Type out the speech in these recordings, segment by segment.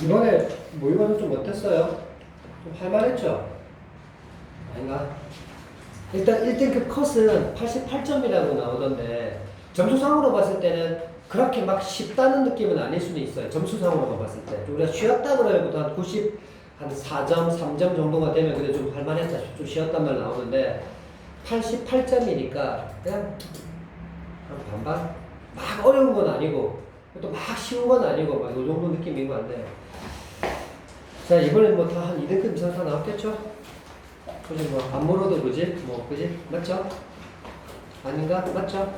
이번에 모의고사 좀 어땠어요? 좀 할만했죠? 아닌가? 일단 1등급 컷은 88점이라고 나오던데 점수상으로 봤을 때는 그렇게 막 쉽다는 느낌은 아닐 수는 있어요. 점수상으로만 봤을 때. 우리가 쉬었다 그러면 한 90, 한 4점, 3점 정도가 되면 그래 좀 할만했다. 좀 쉬었단 말 나오는데 88점이니까 그냥 반반? 막 어려운 건 아니고 또 막 쉬운 건 아니고 막 이 정도 느낌인 거 같네. 자, 이번엔 뭐 다 한 2등급 이상 다 나왔겠죠? 그지 뭐 안 물어도 그지? 뭐 그지? 맞죠? 아닌가? 맞죠?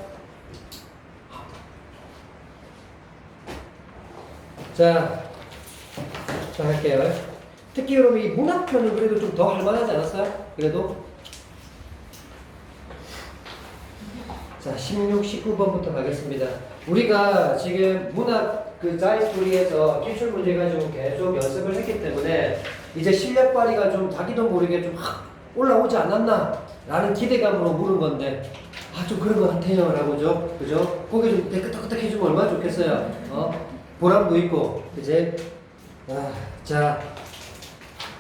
자 할게요. 특히 여러분 이 문학편은 그래도 좀 더 할만하지 않았어요? 그래도 자 16, 19번부터 가겠습니다. 우리가 지금 문학 그 자이스토리에서 기출 문제 가지고 계속 연습을 했기 때문에 이제 실력 발휘가 좀 자기도 모르게 좀 올라오지 않았나 라는 기대감으로 물은 건데 좀 그런 것 같아요 라고죠. 그죠? 고개 좀 끄덕끄덕 해주면 얼마나 좋겠어요. 보람도 있고 그지? 자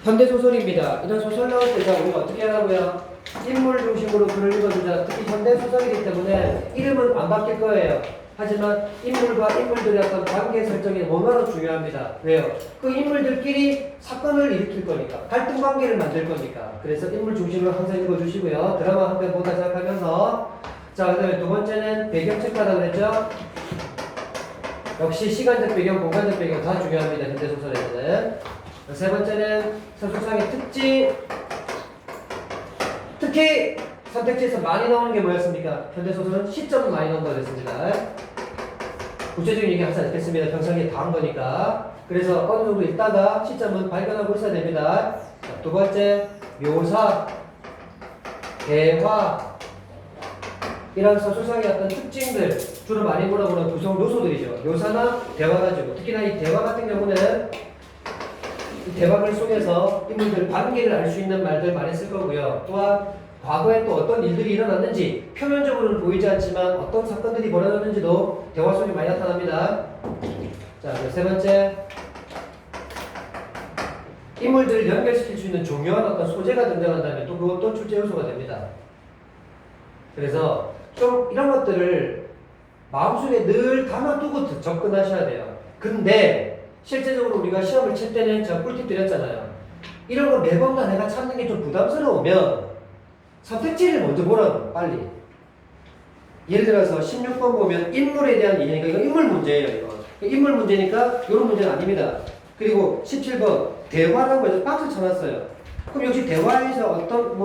현대소설입니다. 이런 소설 나올 때 우리가 어떻게 하라고요? 인물 중심으로 글을 읽어주자. 특히 현대소설이기 때문에 이름은 안 바뀔 거예요. 하지만 인물과 인물들의 어떤 관계 설정이 너무나도 중요합니다. 왜요? 그 인물들끼리 사건을 일으킬 거니까. 갈등 관계를 만들 거니까. 그래서 인물 중심으로 항상 읽어주시고요. 드라마 한 편 보다 시작하면서 자, 그 다음에 두 번째는 배경 체크하라고 그랬죠? 역시 시간적 배경, 공간적 배경 다 중요합니다. 현대소설에서는. 세 번째는 서술상의 특징. 특히 선택지에서 많이 나오는 게 뭐였습니까? 현대소설은 시점은 많이 나온다고 했습니다. 구체적인 얘기 항상 있겠습니다. 평상시에 다 한 거니까. 그래서 어느 정도 있다가 시점은 발견하고 있어야 됩니다. 자, 두 번째, 묘사, 대화, 이런 서술상의 어떤 특징들, 주로 많이 물어보는 구성 요소들이죠. 묘사나 대화 가지고. 특히나 이 대화 같은 경우는 이 대화글 속에서 인물들 관계를 알 수 있는 말들 많이 쓸 거고요. 또한 과거에 또 어떤 일들이 일어났는지 표면적으로는 보이지 않지만 어떤 사건들이 벌어졌는지도 대화 속에 많이 나타납니다. 자, 세 번째, 인물들을 연결시킬 수 있는 중요한 어떤 소재가 등장한다면 또 그것도 출제 요소가 됩니다. 그래서 좀 이런 것들을 마음속에 늘 담아두고 접근하셔야 돼요. 근데 실제적으로 우리가 시험을 칠 때는 제가 꿀팁 드렸잖아요. 이런 거 매번 다 내가 찾는 게 좀 부담스러우면 선택지를 먼저 보라고, 빨리. 예를 들어서 16번 보면 인물에 대한 이해니까 이거 인물 문제예요, 이거. 인물 문제니까 이런 문제는 아닙니다. 그리고 17번 대화라고 해서 박스 쳐놨어요. 그럼 역시 대화에서 어떤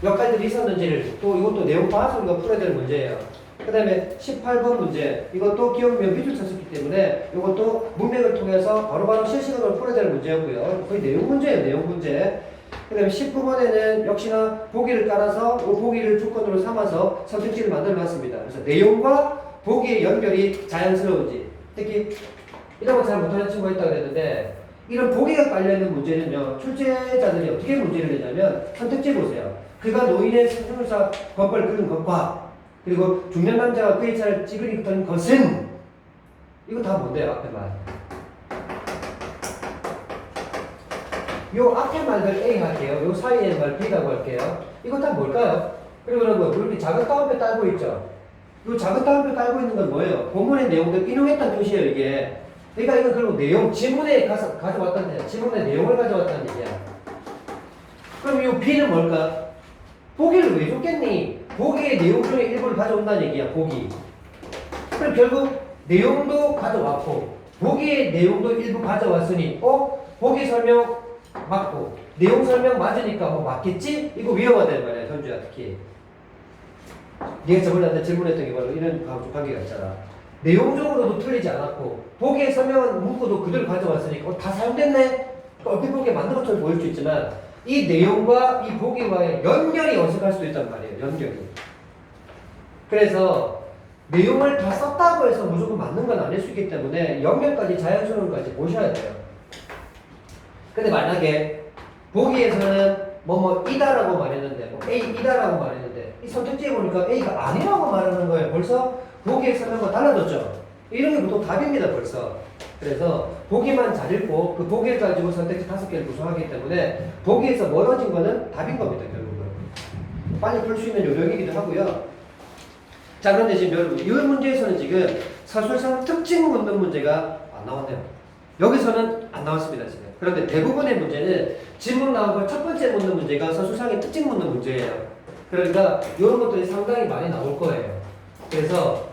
역할들이 있었는지를 또 이것도 내용 봐서 우리가 풀어야 되는 문제예요. 그 다음에 18번 문제, 이것도 기억명 밑줄 쳤었기 때문에 이것도 문맥을 통해서 바로바로 실시간으로 풀어야 될 문제였고요. 거의 내용 문제예요, 내용 문제. 그 다음에 19번에는 역시나 보기를 깔아서 이 보기를 조건으로 삼아서 선택지를 만들어 놨습니다. 그래서 내용과 보기의 연결이 자연스러운지, 특히 이런 거 잘 못하는 친구가 있다고 그랬는데 이런 보기가 깔려있는 문제는요, 출제자들이 어떻게 문제를 내냐면 선택지 보세요. 그가 노인의 생존사 권벌 그린 것과 그리고 중년 남자가 그의 차를 찌그리던 것은 이거 다 뭔데요? 앞에 말. 요 앞에 말들 A 할게요. 요 사이에 말 B라고 할게요. 이거 다 뭘까요? 그리고 여러분 이렇게 작은 따옴표 깔고 있죠? 요 작은 따옴표 깔고 있는 건 뭐예요? 본문의 내용들 인용했다는 뜻이에요, 이게. 그러니까 이건 그리고 내용, 지문에 가져왔다는 얘기야. 지문의 내용을 가져왔다는 얘기야. 그럼 요 B는 뭘까? 보기를 왜 줬겠니? 보기의 내용 중에 일부를 가져온다는 얘기야, 보기. 그럼 결국 내용도 가져왔고, 보기의 내용도 일부 가져왔으니, 보기 설명 맞고, 내용 설명 맞으니까 맞겠지? 이거 위험하단 말이야, 현주야, 특히. 네가 저번에 나한테 질문했던 게 바로 이런 관계가 있잖아. 내용적으로도 틀리지 않았고, 보기에 설명한 문구도 그대로 가져왔으니까, 다 사용됐네? 얼핏 보기에 만든 것처럼 보일 수 있지만, 이 내용과 이 보기와의 연결이 어색할 수도 있단 말이에요. 연결이. 그래서 내용을 다 썼다고 해서 무조건 맞는 건 아닐 수 있기 때문에 연결까지 자연스러움까지 보셔야 돼요. 근데 만약에 보기에서는 이다라고 말했는데 A이다라고 말했는데 이 선택지에 보니까 A가 아니라고 말하는 거예요. 벌써 보기에 설명과 달라졌죠. 이런 게 보통 답입니다. 벌써. 그래서 보기만 잘 읽고 그 보기를 가지고 선택지 5개를 구성하기 때문에 보기에서 멀어진 거는 답인 겁니다, 결국은. 빨리 풀 수 있는 요령이기도 하고요. 자, 그런데 지금 여러분, 이 문제에서는 지금 서술상 특징 묻는 문제가 안 나왔네요. 여기서는 안 나왔습니다, 지금. 그런데 대부분의 문제는 지문 나오고 첫 번째 묻는 문제가 서술상의 특징 묻는 문제예요. 그러니까 이런 것들이 상당히 많이 나올 거예요. 그래서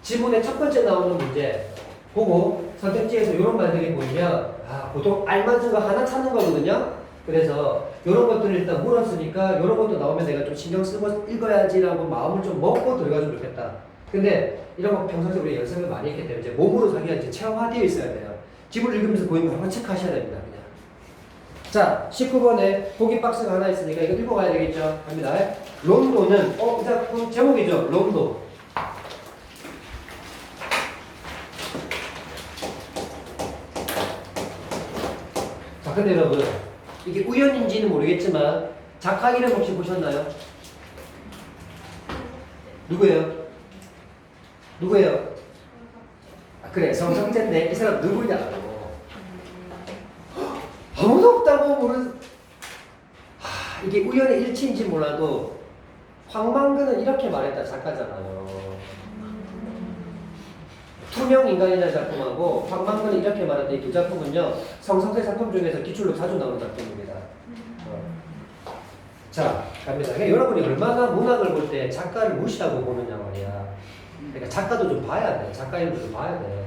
지문의 첫 번째 나오는 문제 보고 선택지에서 이런 말들이 보이면 보통 알맞은 거 하나 찾는 거거든요. 그래서 이런 것들을 일단 물었으니까 이런 것도 나오면 내가 좀 신경 쓰고 읽어야지라고 마음을 좀 먹고 들어가주면 좋겠다. 근데 이런 거 평상시에 우리 연습을 많이 했기 때문에 이제 몸으로 자기가 이제 체험화되어 있어야 돼요. 지문을 읽으면서 보이는 거 한번 체크하셔야 됩니다. 그냥. 자, 19번에 보기 박스가 하나 있으니까 이거 읽어가야 되겠죠. 갑니다. 론도는 이 작품 제목이죠. 론도. 자, 근데 여러분 이게 우연인지는 모르겠지만 작가 이름 혹시 보셨나요? 누구예요? 누구예요? 그래, 성성재인데 이 사람 누구냐고. 아무도 없다고 모르는. 이게 우연의 일치인지 몰라도 황만근은 이렇게 말했다 작가잖아요. 투명 인간이라는 작품하고 황만근은 이렇게 말했다. 이 두 작품은요 성성재 작품 중에서 기출로 자주 나오는 작품입니다. 자, 갑니다. 그러니까 여러분이 얼마나 문학을 볼 때 작가를 무시하고 보느냐 말이야. 그러니까 작가도 좀 봐야 돼. 작가 이름도 좀 봐야 돼.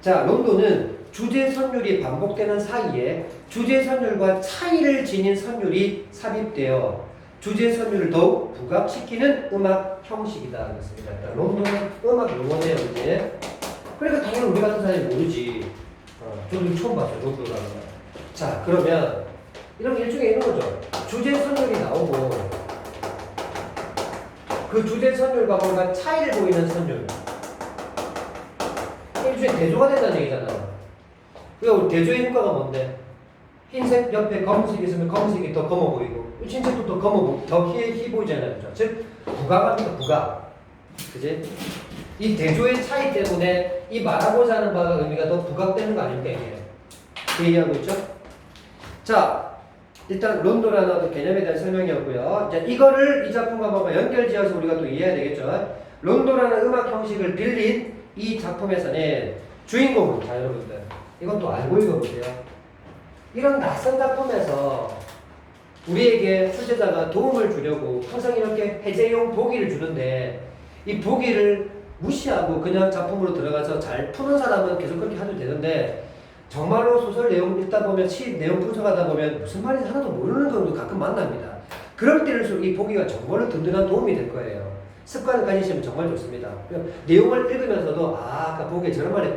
자, 론도는 주제 선율이 반복되는 사이에 주제 선율과 차이를 지닌 선율이 삽입되어 주제 선율을 더욱 부각시키는 음악 형식이다. 그렇습니다. 론도는 음악 용어네요, 이제. 그러니까 당연히 우리 같은 사람이 모르지. 저도 처음 봤어요, 론도라는 거. 자, 그러면 이런 게 일종의 이런 거죠. 주제 선율이 나오고 그 주제 선율과 뭔가 차이를 보이는 선율. 일종의 대조가 된다는 얘기잖아. 그러니까 대조의 효과가 뭔데? 흰색 옆에 검은색이 있으면 검은색이 더 검어 보이고 흰색도 더 더 희 보이잖아요. 그렇죠? 즉 부각합니다. 부각. 그지? 이 대조의 차이 때문에 이 말하고자 하는 바가 의미가 더 부각되는 거 아닙니까? 이게 그 얘기하고 있죠? 자, 일단 론도라는 어떤 개념에 대한 설명이었고요. 이제 이거를 이 작품과 뭔가 연결지어서 우리가 또 이해해야 되겠죠. 론도라는 음악 형식을 빌린 이 작품에서는 주인공은, 자 여러분들 이건 또 알고 읽어보세요. 이런 낯선 작품에서 우리에게 출제자가 도움을 주려고 항상 이렇게 해제용 보기를 주는데 이 보기를 무시하고 그냥 작품으로 들어가서 잘 푸는 사람은 계속 그렇게 하도 되는데 정말로 소설 내용 읽다 보면 시 내용 분석하다 보면 무슨 말인지 하나도 모르는 경우도 가끔 만납니다. 그럴 때일수록 이 보기가 정말로 든든한 도움이 될 거예요. 습관을 가지시면 정말 좋습니다. 내용을 읽으면서도 아까 보기에 저런 말이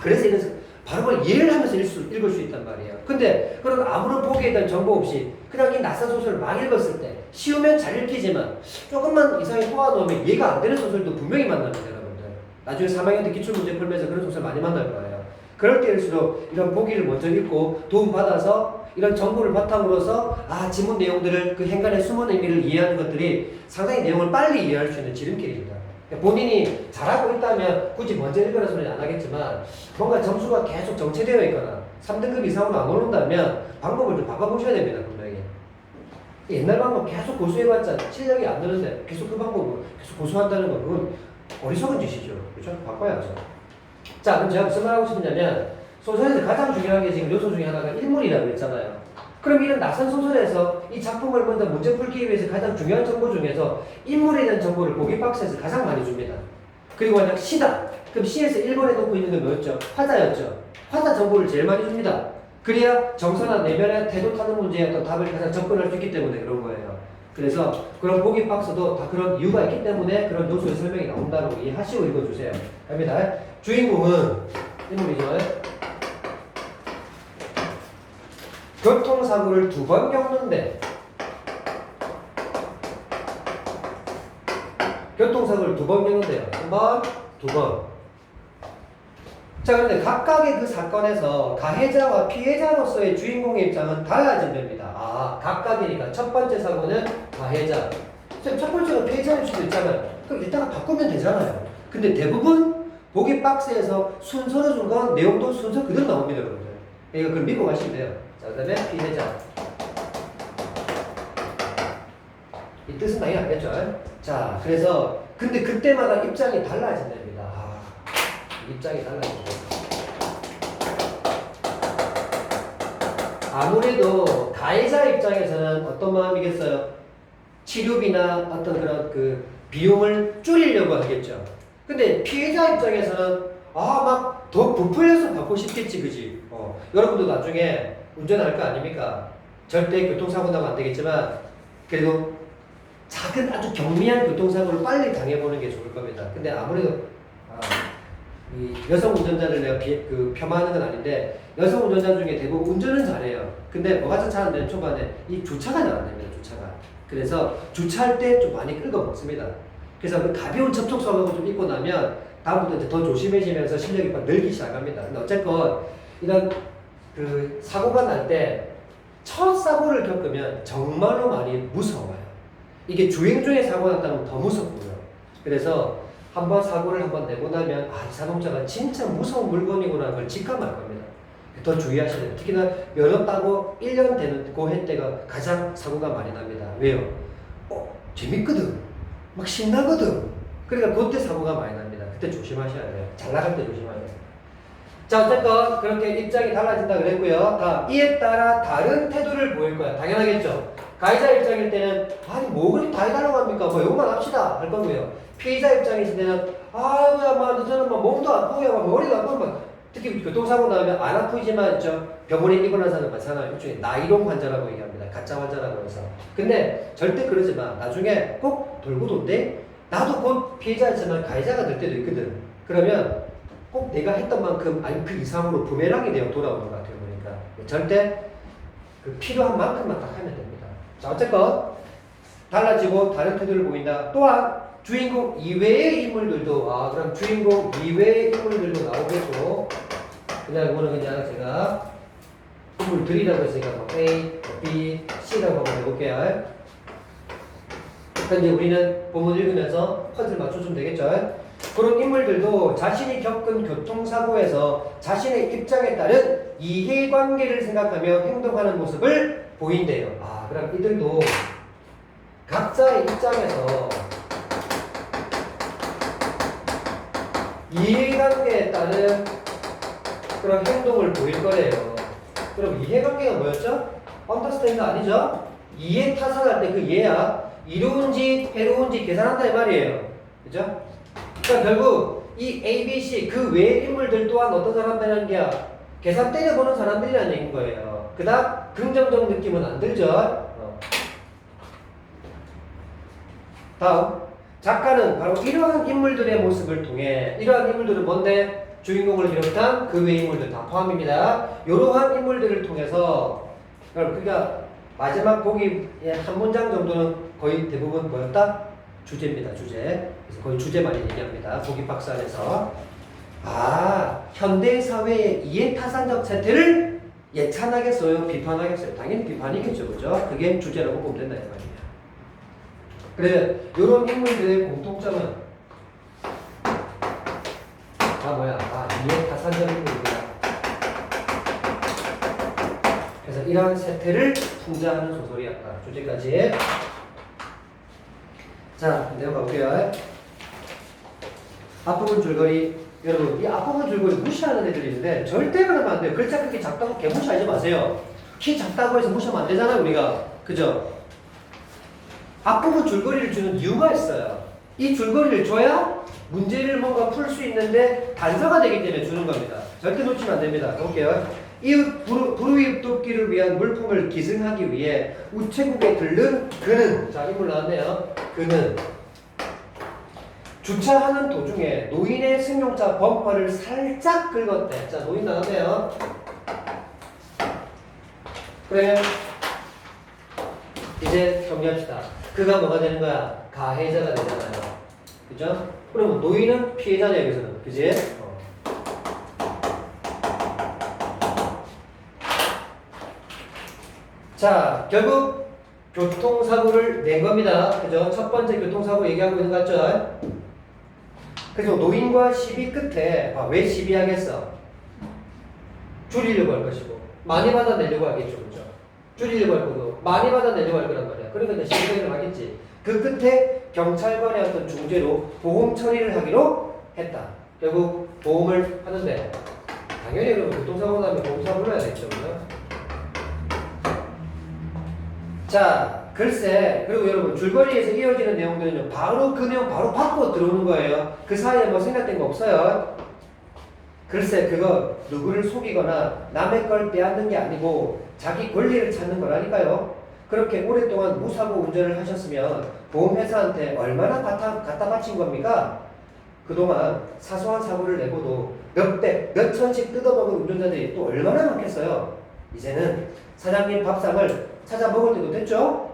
그래서 이런 바로 이해를 하면서 읽을 수 있단 말이에요. 근데 그런 아무런 보기에 대한 정보 없이 그냥 이 낯선 소설을 막 읽었을 때 쉬우면 잘 읽히지만 조금만 이상하게 모아놓으면 이해가 안 되는 소설도 분명히 만납니다. 여러분들. 나중에 3학년 때 기출문제 풀면서 그런 소설 많이 만날 거예요. 그럴 때일수록 이런 보기를 먼저 읽고 도움받아서 이런 정보를 바탕으로서 지문 내용들을 그 행간의 숨은 의미를 이해하는 것들이 상당히 내용을 빨리 이해할 수 있는 지름길입니다. 본인이 잘하고 있다면 굳이 먼저 읽으라는 소리는 안 하겠지만 뭔가 점수가 계속 정체되어 있거나 3등급 이상으로 안 오른다면 방법을 좀 바꿔보셔야 됩니다. 분명히. 옛날 방법 계속 고수해봤자 실력이 안 느는데 계속 그 방법을 계속 고수한다는 건 그건 어리석은 짓이죠. 그렇죠? 바꿔야죠. 자, 그럼 제가 무슨 말 하고 싶냐면 소설에서 가장 중요한 게 지금 요소 중에 하나가 인물이라고 했잖아요. 그럼 이런 낯선 소설에서 이 작품을 먼저 문제 풀기 위해서 가장 중요한 정보 중에서 인물에 대한 정보를 보기 박스에서 가장 많이 줍니다. 그리고 만약 시다. 그럼 시에서 1번에 놓고 있는 건 뭐였죠? 화자였죠. 화자 정보를 제일 많이 줍니다. 그래야 정서나 내면의 태도 타는 문제에 어떤 답을 가장 접근할 수 있기 때문에 그런 거예요. 그래서 그런 보기 박스도 다 그런 이유가 있기 때문에 그런 요소의 설명이 나온다고 이해하시고 읽어주세요. 갑니다. 주인공은 인물이죠. 교통사고를 2번 겪는데 교통사고를 2번 겪는데요. 1번, 2번. 자, 그런데 각각의 그 사건에서 가해자와 피해자로서의 주인공의 입장은 달라진답니다. 각각이니까 첫 번째 사고는 가해자. 첫 번째가 피해자일 수도 있잖아요. 그럼 이따가 바꾸면 되잖아요. 근데 대부분 보기 박스에서 순서로 준 건 내용도 순서 그대로 나옵니다, 여러분들. 이거 그걸 믿고 가시면 돼요. 자, 그 다음에 피해자. 이 뜻은 당연히 알겠죠? 자, 그래서 근데 그때마다 입장이 달라진답니다. 입장이 달라지죠. 아무래도 가해자 입장에서는 어떤 마음이겠어요? 치료비나 어떤 그런 그 비용을 줄이려고 하겠죠. 근데 피해자 입장에서는 막 더 부풀려서 받고 싶겠지, 그지? 여러분도 나중에 운전할 거 아닙니까? 절대 교통사고 나면 안 되겠지만 그래도 작은 아주 경미한 교통사고를 빨리 당해보는 게 좋을 겁니다. 근데 아무래도 이 여성 운전자를 내가 폄하하는 건 아닌데 여성 운전자 중에 대부분 운전은 잘해요. 근데 뭐가 차는데 초반에 이 주차가 잘 안 됩니다. 주차가. 그래서 주차할 때 좀 많이 끌고 먹습니다. 그래서 그 가벼운 접촉사고가 좀 있고 나면 다음부터 이제 더 조심해지면서 실력이 막 늘기 시작합니다. 근데 어쨌건 이런 그 사고가 날 때 첫 사고를 겪으면 정말로 많이 무서워요. 이게 주행 중에 사고 났다면 더 무섭고요. 그래서 한번 사고를 한번 내고 나면 이 자동차가 진짜 무서운 물건이구나 그걸 직감할 겁니다. 더 주의하셔야 돼요. 특히나 면허 따고 1년 되는 그 해 때가 가장 사고가 많이 납니다. 왜요? 재밌거든. 막 신나거든. 그러니까 그때 사고가 많이 납니다. 그때 조심하셔야 돼요. 잘 나갈 때 조심해야 돼요. 자, 어쨌건 그렇게 입장이 달라진다 그랬고요. 이에 따라 다른 태도를 보일 거야. 당연하겠죠. 가해자 입장일 때는 뭐 그렇게 다 해달라고 합니까? 이것만 합시다 할 거고요. 피해자 입장일 때는 저는 몸도 아프고 머리도 아프고 특히 교통사고 나면 안 아프지만 병원에 입원한 사람 많잖아요. 일종의 나이롱 환자라고 얘기합니다. 가짜 환자라고 해서. 근데 절대 그러지 마. 나중에 꼭 돌고 돈대 나도 곧 피해자였지만 가해자가 될 때도 있거든. 그러면 꼭 내가 했던 만큼 아니 그 이상으로 부메랑이 되어 돌아오는 것 같아요. 그러니까 절대 그 필요한 만큼만 딱 하면 됩니다. 자, 어쨌건 달라지고 다른 태도를 보인다. 또한 주인공 이외의 인물들도 그럼 주인공 이외의 인물들도 나오겠고 그냥 이거는 그냥 제가 인물들이라고 했으니까 A, B, C라고 한번 해볼게요. 이제 우리는 본문 읽으면서 퍼즐 맞춰주면 되겠죠. 그런 인물들도 자신이 겪은 교통사고에서 자신의 입장에 따른 이해관계를 생각하며 행동하는 모습을 보인대요. 그럼 이들도 각자의 입장에서 이해관계에 따른 그런 행동을 보일 거래요. 그럼 이해관계가 뭐였죠? 언더스탠드 아니죠? 이해 타산할 때 그 이해야 이로운지 해로운지 계산한다 이 말이에요. 그죠? 그러니까 결국 이 A, B, C 그 외의 인물들 또한 어떤 사람들이라는 게 계산 때려보는 사람들이라는 얘기인 거예요. 그 다음 긍정적 느낌은 안 들죠? 다음 작가는 바로 이러한 인물들의 모습을 통해 이러한 인물들은 뭔데? 주인공을 비롯한 그 외의 인물들 다 포함입니다. 이러한 인물들을 통해서 그러니까 마지막 보기 한 문장 정도는 거의 대부분 뭐였다? 주제입니다. 주제. 그래서 거의 주제만 얘기합니다. 보기 박스 안에서 현대 사회의 이해타산적 세태를 예찬하겠어요? 비판하겠어요? 당연히 비판이겠죠. 그죠? 그게 주제라고 보면 된다 이 말이에요. 그래, 이런 인물들의 공통점은 이해타산적 인물이다. 그래서 이러한 세태를 풍자하는 소설이었다. 주제까지. 자, 내가 가볼게요. 앞부분 줄거리. 여러분, 이 앞부분 줄거리 무시하는 애들이 있는데 절대 그러면 안 돼요. 글자 크기 작다고 개무시하지 마세요. 키 작다고 해서 무시하면 안 되잖아요, 우리가. 그죠? 앞부분 줄거리를 주는 이유가 있어요. 이 줄거리를 줘야 문제를 뭔가 풀 수 있는데 단서가 되기 때문에 주는 겁니다. 절대 놓치면 안 됩니다. 가볼게요. 이웃 불우이웃 돕기를 위한 물품을 기증하기 위해 우체국에 들른 그는, 자, 인물 나왔네요. 그는 주차하는 도중에 노인의 승용차 범퍼를 살짝 긁었대. 자, 노인 나왔네요. 그래, 이제 정리합시다. 그가 뭐가 되는 거야? 가해자가 되잖아요. 그죠? 그럼 노인은 피해자냐 여기서는. 그지? 자, 결국 교통사고를 낸 겁니다. 그죠? 첫 번째 교통사고 얘기하고 있는 거 같죠? 그래서 노인과 시비 끝에 왜 시비하겠어? 줄이려고 할 것이고 많이 받아내려고 하겠죠. 그죠? 줄이려고 할 거고 많이 받아내려고 할 거란 말이야. 그러니까 이제 시비를 하겠지. 그 끝에 경찰관의 어떤 중재로 보험 처리를 하기로 했다. 결국 보험을 하는데 당연히 그러면 교통사고 나면 보험사 불러야겠죠. 그죠? 자, 글쎄, 그리고 여러분 줄거리에서 이어지는 내용들은요 바로 그 내용 바로 바꿔 들어오는 거예요. 그 사이에 뭐 생각된 거 없어요. 글쎄, 그거 누구를 속이거나 남의 걸 빼앗는 게 아니고 자기 권리를 찾는 거라니까요. 그렇게 오랫동안 무사고 운전을 하셨으면 보험회사한테 얼마나 갖다 바친 겁니까? 그동안 사소한 사고를 내고도 몇백, 몇천씩 뜯어먹은 운전자들이 또 얼마나 많겠어요. 이제는 사장님 밥상을 찾아 먹을 때도 됐죠?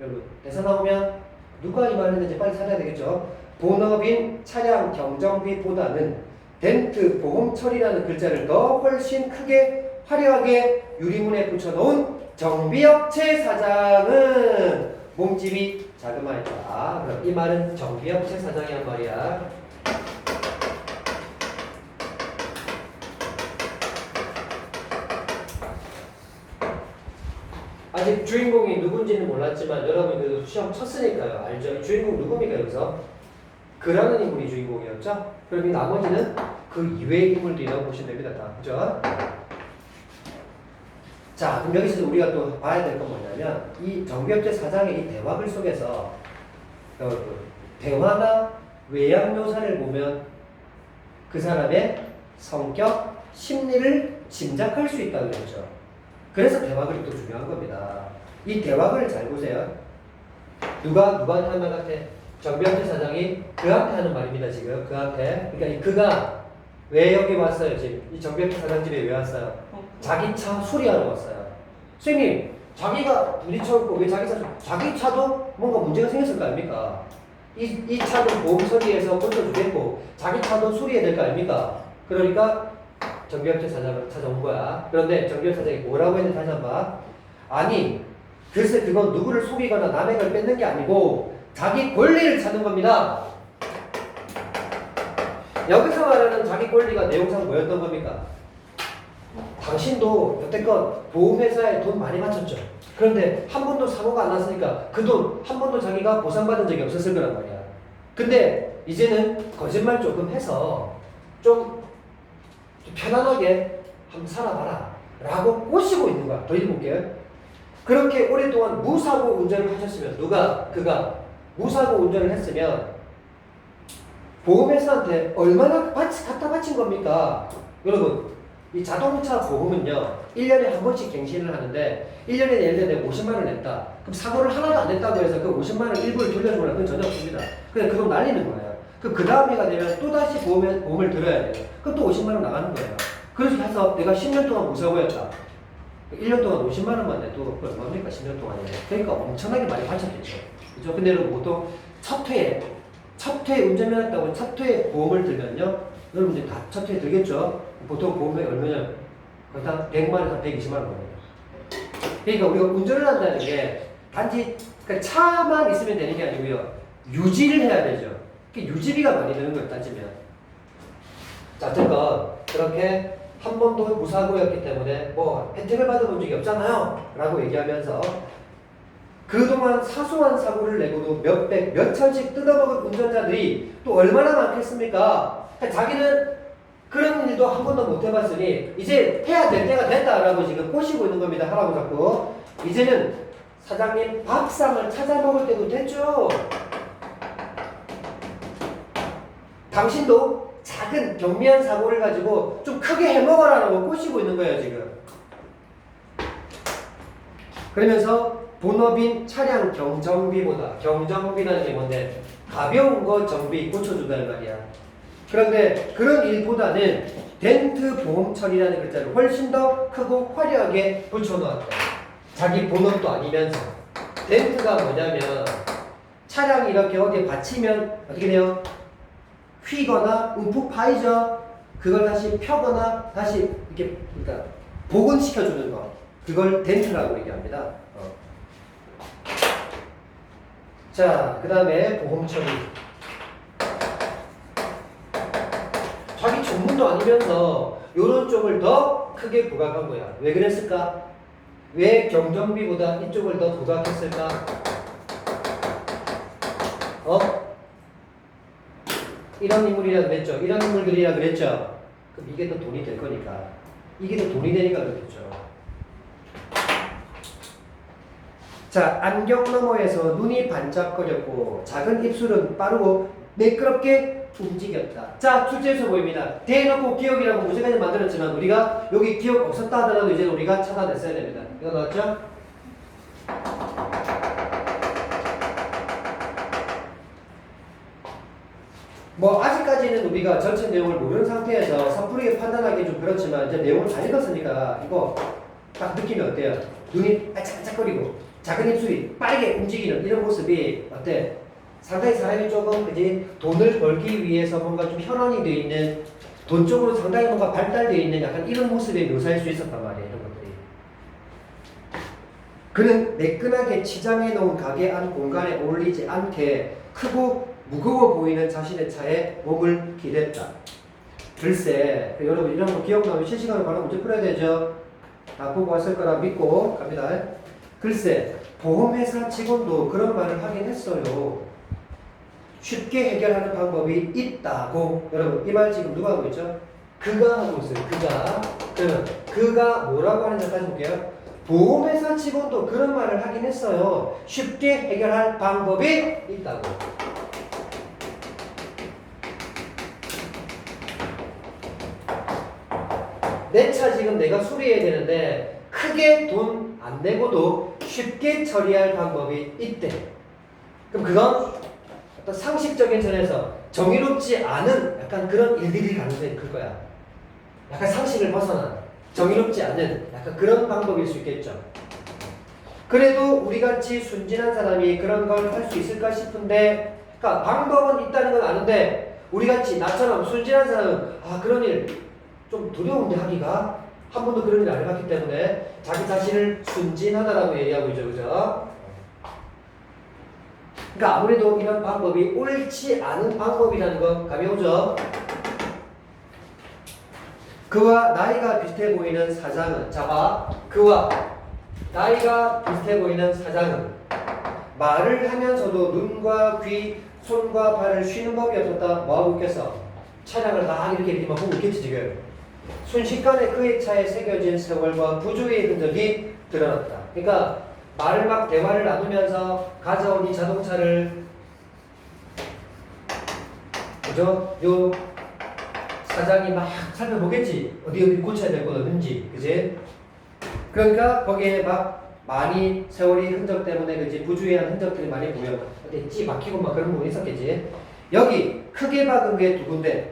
여러분, 대사 나오면 누가 이 말을 했는지 빨리 찾아야 되겠죠? 본업인 차량 경정비보다는 덴트 보험 처리라는 글자를 더 훨씬 크게 화려하게 유리문에 붙여놓은 정비업체 사장은 몸집이 자그마했다. 그럼 이 말은 정비업체 사장이 한 말이야. 아직 주인공이 누군지는 몰랐지만 여러분들도 시험 쳤으니까요. 알죠? 이 주인공 누굽니까 여기서? 그라는 인물이 주인공이었죠? 그럼 이 나머지는 그 이외의 인물들이라고 보시면 됩니다. 다. 그죠? 자, 그럼 여기서 우리가 또 봐야 될 건 뭐냐면 이 정비업체 사장의 이 대화글 속에서 대화나 외양 묘사를 보면 그 사람의 성격, 심리를 짐작할 수 있다고 그랬죠. 그래서 대화글이 또 중요한 겁니다. 이 대화글을 잘 보세요. 누구한테 하는 말 같아? 정비업체 사장이 그한테 하는 말입니다. 지금 그한테. 그러니까 이 그가 왜 여기 왔어요? 지금 이 정비업체 사장 집에 왜 왔어요? 자기 차 수리하러 왔어요. 선생님, 자기가 부딪혀갖고 왜 자기 차도 뭔가 문제가 생겼을 거 아닙니까? 이 차도 보험 처리해서 고쳐주겠고 자기 차도 수리해야 될 거 아닙니까? 그러니까 정비업체 사장을 찾아온 거야. 그런데 정비업체 사장이 뭐라고 했는지 다시 한번 봐. 아니, 글쎄 그건 누구를 속이거나 남의 걸 뺏는 게 아니고 자기 권리를 찾는 겁니다. 여기서 말하는 자기 권리가 내용상 뭐였던 겁니까? 당신도 여태껏 보험회사에 돈 많이 바쳤죠. 그런데 한 번도 사고가 안 났으니까 그 돈 한 번도 자기가 보상받은 적이 없었을 거란 말이야. 근데 이제는 거짓말 조금 해서 좀 편안하게 한번 살아봐라 라고 꼬시고 있는 거야. 더 읽어볼게요. 그렇게 오랫동안 무사고 운전을 하셨으면 그가 무사고 운전을 했으면 보험회사한테 얼마나 갖다 바친 겁니까? 여러분, 이 자동차 보험은요 1년에 한 번씩 갱신을 하는데 1년에 예를 들어 내가 50만 원을 냈다. 그럼 사고를 하나도 안 냈다고 해서 그 50만 원 일부를 돌려주거나 그건 전혀 없습니다. 그냥 그 돈 날리는 거예요. 그럼 그 다음 해가 되면 또다시 보험을 들어야 돼요. 그럼 또 50만 원 나가는 거예요. 그래서 해서 내가 10년 동안 무사고였다. 1년 동안 50만 원만 내도 얼마입니까? 10년 동안에. 그러니까 엄청나게 많이 바쳤겠죠. 그죠? 근데 여러분 보통 첫 회에 운전면허 따고 첫 회에 보험을 들면요. 여러분들 다 첫 회에 들겠죠? 보통 보험이 얼마냐? 거의 한 100만 원에서 120만 원 겁니다. 그러니까 우리가 운전을 한다는 게 단지 차만 있으면 되는 게 아니고요. 유지를 해야 되죠. 유지비가 많이 드는 거예요, 따지면. 자, 어쨌건 그렇게 한 번도 무사고였기 때문에 뭐 혜택을 받아본 적이 없잖아요 라고 얘기하면서 그동안 사소한 사고를 내고도 몇백, 몇천씩 뜯어먹은 운전자들이 또 얼마나 많겠습니까? 자기는 그런 일도 한 번도 못 해봤으니 이제 해야 될 때가 됐다라고 지금 꼬시고 있는 겁니다. 하라고 자꾸. 이제는 사장님 밥상을 찾아 먹을 때도 됐죠. 당신도 작은 경미한 사고를 가지고 좀 크게 해먹어라라고 꼬시고 있는 거예요 지금. 그러면서 본업인 차량 경정비보다, 경정비라는 게 뭔데 가벼운 거 정비 고쳐준다는 말이야. 그런데 그런 일보다는 덴트 보험 처리라는 글자를 훨씬 더 크고 화려하게 붙여놓았다. 자기 본업도 아니면서. 덴트가 뭐냐면 차량이 이렇게 어디에 받치면 어떻게 돼요? 휘거나 움푹 파이죠. 그걸 다시 펴거나 다시 이렇게 그러니까 복원시켜주는 거. 그걸 덴트라고 얘기합니다. 자, 그 다음에 보험 처리. 나누면서 요런 쪽을 더 크게 부각한 거야. 왜 그랬을까? 왜 경정비보다 이쪽을 더 부각했을까? 이런 인물이라 그랬죠. 이런 인물들이라 그랬죠. 그럼 이게 더 돈이 될 거니까. 이게 더 돈이 되니까 그렇겠죠. 자, 안경 너머에서 눈이 반짝거렸고 작은 입술은 빠르고 매끄럽게 움직였다. 자, 출제에서 보입니다. 대놓고 기억이라고 무지개까지 만들었지만 우리가 여기 기억 없었다 하더라도 이제 우리가 찾아냈어야 됩니다. 이거 나왔죠? 뭐 아직까지는 우리가 전체 내용을 모르는 상태에서 섣부르게 판단하기 좀 그렇지만 이제 내용을 다 읽었으니까 이거 딱 느낌이 어때요? 눈이 반짝반짝거리고 작은 입술이 빠르게 움직이는 이런 모습이 어때? 상당히 사람이 조금 그지 돈을 벌기 위해서 뭔가 좀 현황이 되어 있는 돈 쪽으로 상당히 뭔가 발달되어 있는 약간 이런 모습의 묘사일 수 있었단 말이에요. 이런 것들이. 그는 매끈하게 치장해 놓은 가게 안 공간에 어울리지 않게 크고 무거워 보이는 자신의 차에 몸을 기댔다. 글쎄, 여러분 이런 거 기억나면 실시간으로 바로 문제 풀어야 되죠. 다 보고 왔을 거라 믿고 갑니다. 글쎄, 보험회사 직원도 그런 말을 하긴 했어요. 쉽게 해결하는 방법이 있다고. 여러분 이 말 지금 누가 하고 있죠? 그가 하고 있어요. 그가. 그러면 그가 뭐라고 하는지 다시 볼게요. 보험회사 직원도 그런 말을 하긴 했어요. 쉽게 해결할 방법이 있다고. 내 차 지금 내가 수리해야 되는데 크게 돈 안 내고도 쉽게 처리할 방법이 있대. 그럼 그건 어떤 상식적인 전에서 정의롭지 않은 약간 그런 일들이 가능성이 클 거야. 약간 상식을 벗어난 정의롭지 않은 약간 그런 방법일 수 있겠죠. 그래도 우리같이 순진한 사람이 그런 걸 할 수 있을까 싶은데, 그러니까 방법은 있다는 건 아는데 우리같이 나처럼 순진한 사람은 그런 일 좀 두려운데 하기가 한 번도 그런 일 안 해봤기 때문에 자기 자신을 순진하다라고 얘기하고 있죠. 그죠? 그러니까 아무래도 이런 방법이 옳지 않은 방법이라는 건 감이 오죠. 그와 나이가 비슷해 보이는 사장은, 자, 그와 나이가 비슷해 보이는 사장은 말을 하면서도 눈과 귀, 손과 발을 쉬는 법이 없었다. 뭐하고 있겠어? 차량을 막 이렇게 막 보고 있겠지 지금. 순식간에 그의 차에 새겨진 세월과 부조의 흔적이 드러났다. 그러니까 말을 막 대화를 나누면서 가져온 이 자동차를, 그죠? 요 사장이 막 살펴보겠지. 어디 고쳐야 될 건 없는지, 그지? 그러니까 거기에 막 많이 세월이 흔적 때문에 그지 부주의한 흔적들이 많이 보여. 어디 찌 막히고 막 그런 부분이 있었겠지. 여기 크게 박은 게 2군데,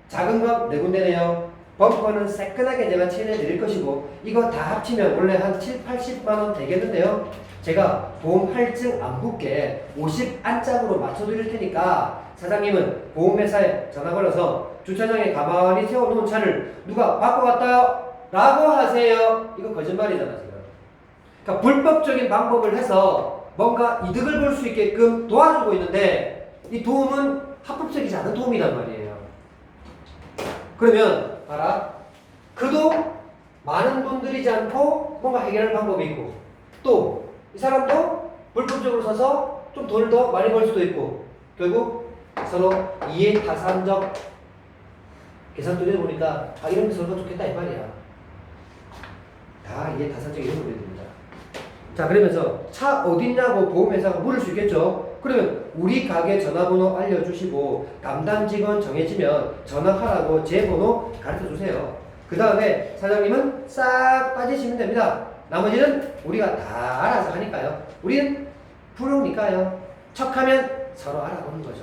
작은 건 4군데네요. 범퍼는 새끈하게 제가 칠해드릴 것이고 이거 다 합치면 원래 한 7, 80만원 되겠는데요. 제가 보험 할증 안 붙게 50안짝으로 맞춰드릴 테니까 사장님은 보험회사에 전화 걸어서 주차장에 가만히 세워놓은 차를 누가 바꿔갔다요? 라고 하세요. 이거 거짓말이잖아 지금. 그러니까 불법적인 방법을 해서 뭔가 이득을 볼 수 있게끔 도와주고 있는데 이 도움은 합법적이지 않은 도움이란 말이에요. 그러면 봐라. 그도 많은 돈 들이지 않고 뭔가 해결할 방법이 있고 또 이 사람도 불법적으로 사서 좀 돈을 더 많이 벌 수도 있고 결국 서로 이해타산적 계산들을 보니까 이런 게 서로 좋겠다 이 말이야. 다 이해타산적 이런 소리 됩니다. 자, 그러면서 차 어딨냐고 보험회사가 물을 수 있겠죠. 그러면 우리 가게 전화번호 알려주시고 담당 직원 정해지면 전화하라고 제 번호 가르쳐주세요. 그 다음에 사장님은 싹 빠지시면 됩니다. 나머지는 우리가 다 알아서 하니까요. 우리는 프로니까요. 척하면 서로 알아보는 거죠.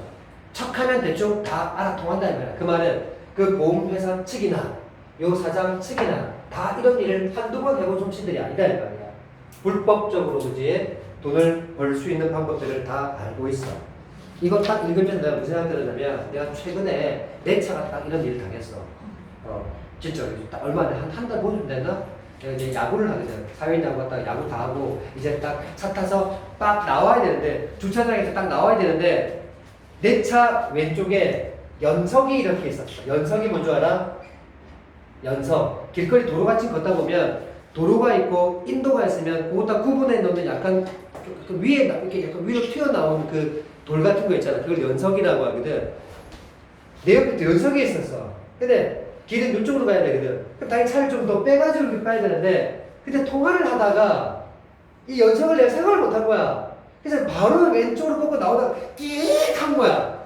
척하면 대충 다 알아통한다 이 말이야. 그 말은 그 보험회사 측이나 요 사장 측이나 다 이런 일을 한두 번 해본 솜씨들이 아니다 이 말이야. 불법적으로 그지 돈을 벌 수 있는 방법들을 다 알고 있어. 이거 딱 읽으면서 내가 무슨 생각 들었냐면 내가 최근에 내 차가 딱 이런 일을 당했어. 진짜 딱 얼마 전에 한 달 보름 됐나? 내가 이제 야구를 하거든. 사회인 야구 갔다가 야구 다 하고 이제 딱 차 타서 딱 나와야 되는데 주차장에서 딱 나와야 되는데 내 차 왼쪽에 연석이 이렇게 있었어. 연석이 뭔 줄 알아? 연석, 길거리 도로같이 걷다 보면 도로가 있고 인도가 있으면 그거 다 구분해 놓는 약간 그 위에 이렇게 약간 위로 튀어나온 그 돌 같은 거 있잖아. 그걸 연석이라고 하거든. 내 옆에 연석이 있었어. 근데 길은 이쪽으로 가야 되거든. 그럼 당연히 차를 좀 더 빼가지고 이렇게 빠야 되는데 근데 통화를 하다가 이 연석을 내가 생각을 못한 거야. 그래서 바로 왼쪽으로 뻗고 나오다가 끽한 거야.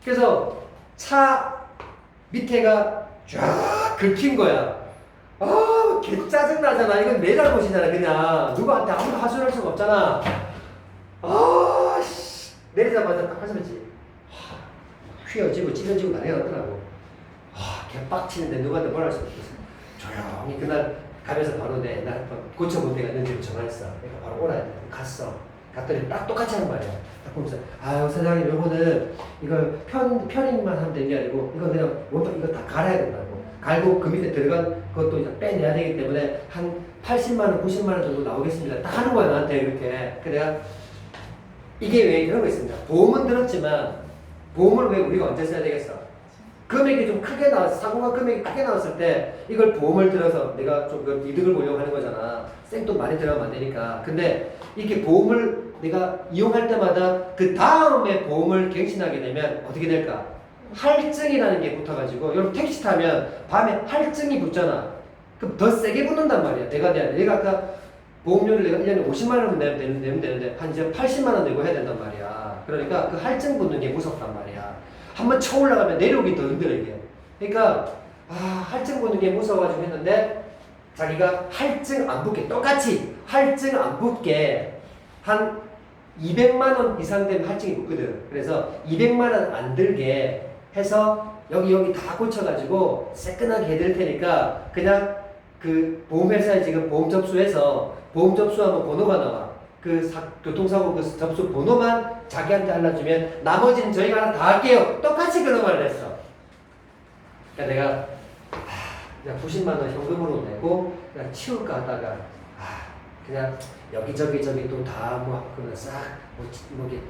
그래서 차 밑에가 쫙 긁힌 거야. 아, 개 짜증나잖아. 이건 내 잘못이잖아, 그냥. 누구한테 아무도 하소연할 수가 없잖아. 아, 씨. 내리자마자 딱 하소연했지. 휘어지고 찢어지고 난리가 났더라고. 아, 개빡치는데 누구한테 뭐라 할 수가 없었어. 조용히 그날 가면서 바로 나 고쳐본 데가 있는지를 전화했어. 그러니까 바로 오라 했는데 갔어. 갔더니 딱 똑같이 하는 말이야. 딱 보면서, 아유, 사장님, 요거는 이걸 편입만 하면 되는 게 아니고, 이거 그냥 원판 이거 다 갈아야 된다고. 갈고 그 밑에 들어간 것도 이제 빼내야 되기 때문에 한 80만원, 90만원 정도 나오겠습니다. 딱 하는 거야, 나한테 이렇게. 그래 내가, 이게 왜 이런 거 있습니다. 보험은 들었지만, 보험을 왜 우리가 언제 써야 되겠어? 금액이 좀 크게 나왔어. 사고가 금액이 크게 나왔을 때 이걸 보험을 들어서 내가 좀 그 이득을 보려고 하는 거잖아. 생돈 많이 들어가면 안 되니까. 근데 이렇게 보험을 내가 이용할 때마다 그 다음에 보험을 갱신하게 되면 어떻게 될까? 할증이라는 게 붙어가지고 여러분 택시 타면 밤에 할증이 붙잖아. 그럼 더 세게 붙는단 말이야. 내가 아까 보험료를 내가 1년에 50만 원 내면 되는데 한 이제 80만 원 내고 해야 된단 말이야. 그러니까 그 할증 붙는 게 무섭단 말이야. 한번 쳐 올라가면 내려오기 더 힘들어 이게. 그러니까 할증 붙는 게 무서워가지고 했는데 자기가 할증 안 붙게 똑같이 할증 안 붙게 한 200만 원 이상 되면 할증이 붙거든. 그래서 200만 원 안 들게 해서 여기 다 고쳐가지고 새끈하게 해드릴 테니까 그냥 그 보험회사에 지금 보험 접수해서 보험 접수하면 번호가 나와. 그 교통사고 그 접수 번호만 자기한테 알려주면 나머지는 저희가 하나 다 할게요. 똑같이 그런 말을 했어. 그러니까 내가 그냥 90만 원 현금으로 내고 그냥 치울까 하다가 그냥 여기저기 또 다 뭐 그러면 싹뭐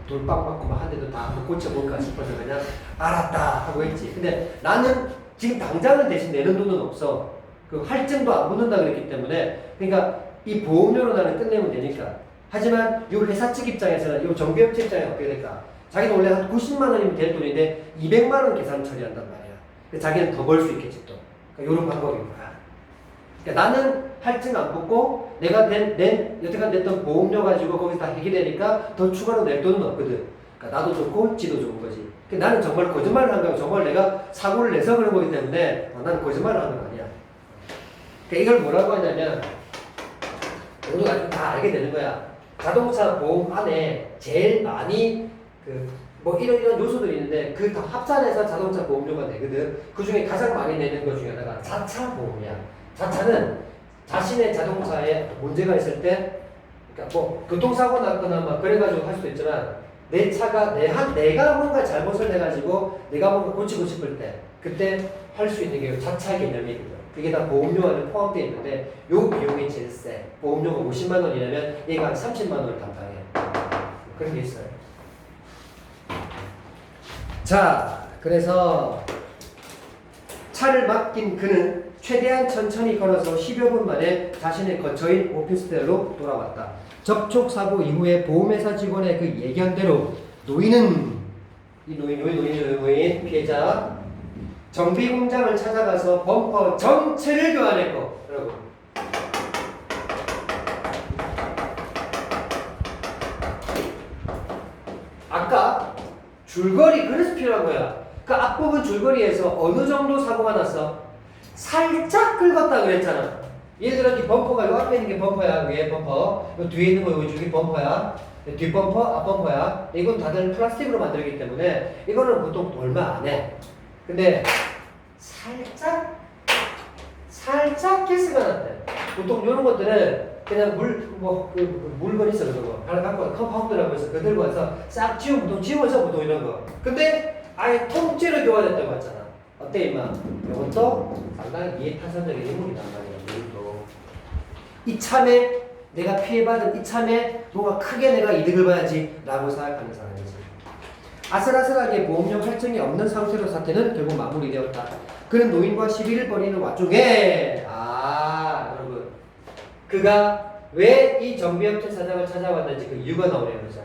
돌빵 맞고 막 한 데도 다 고쳐볼까 싶어서 그냥 알았다 하고 했지. 근데 나는 지금 당장은 대신 내는 돈은 없어. 그 할증도 안 붙는다 그랬기 때문에 그러니까 이 보험료로 나는 끝내면 되니까. 하지만 이 회사 측 입장에서는 이 정비업체 입장에 어떻게 될까? 자기는 원래 한 90만 원이면 될 돈인데 200만 원 계산 처리한단 말이야. 자기는 더 벌 수 있겠지 또. 그러니까 이런 방법인 거야. 그러니까 나는 할증 안 붙고 내가 여태까지 냈던 보험료 가지고 거기서 다 해결되니까 더 추가로 낼 돈은 없거든. 그러니까 나도 좋고 지도 좋은 거지. 그러니까 나는 정말 거짓말을 한 거야. 정말 내가 사고를 내서 그런 거기 때문에 나는 거짓말을 한 건 아니야. 그러니까 이걸 뭐라고 하냐면 모두 나중에 다 알게 되는 거야. 자동차 보험 안에 제일 많이 뭐 이런 요소들이 있는데 그 다 합산해서 자동차 보험료가 되거든. 그 중에 가장 많이 내는 것 중에 하나가 자차 보험이야. 자차는 자신의 자동차에 문제가 있을 때, 그러니까 뭐 교통사고 났거나 막 그래가지고 할 수도 있지만 내 차가 내가 뭔가 잘못을 해가지고 내가 뭔가 고치고 싶을 때 그때 할 수 있는 게 자차 개념이거든. 그게 다 보험료 안에 포함되어 있는데 요 비용이 제일 세. 보험료가 50만 원이라면 얘가 한 30만 원을 담당해. 그런 게 있어요. 자, 그래서 차를 맡긴 그는 최대한 천천히 걸어서 10여 분 만에 자신의 거처인 오피스텔로 돌아왔다. 접촉사고 이후에 보험회사 직원의 그 예견대로 노인은 노인 피해자 정비공장을 찾아가서 범퍼 전체를 교환했고, 여러분 아까 줄거리 그래서 필요한 거야. 그 앞부분 줄거리에서 어느 정도 사고가 났어? 살짝 긁었다 그랬잖아. 예를 들어 이 범퍼가 요 앞에 있는 게 범퍼야. 위에 범퍼. 요 뒤에 있는 거 요쪽이 범퍼야. 뒷 범퍼, 앞 범퍼야. 이건 다들 플라스틱으로 만들기 때문에 이거는 보통 얼마 안 해. 근데 살짝 키스가 났대. 보통 이런 것들은 그냥 물건 있어, 그런 거. 하나 갖고 와서 컴파운드라고 해서 그거 들고 와서 싹 보통 지워서 보통 이런 거. 근데 아예 통째로 교환했다고 했잖아. 어때, 임마? 이것도 상당히 이해타산적인 인물이란 말이야, 이것도. 이참에 내가 피해받은 이참에 뭔가 크게 내가 이득을 봐야지 라고 생각하는 사람이지. 아슬아슬하게 보험료 할증이 없는 상태로 사태는 결국 마무리되었다. 그는 노인과 시비를 벌이는 와중에 여러분 그가 왜 이 정비업체 사장을 찾아왔는지 그 이유가 나오네요. 그죠?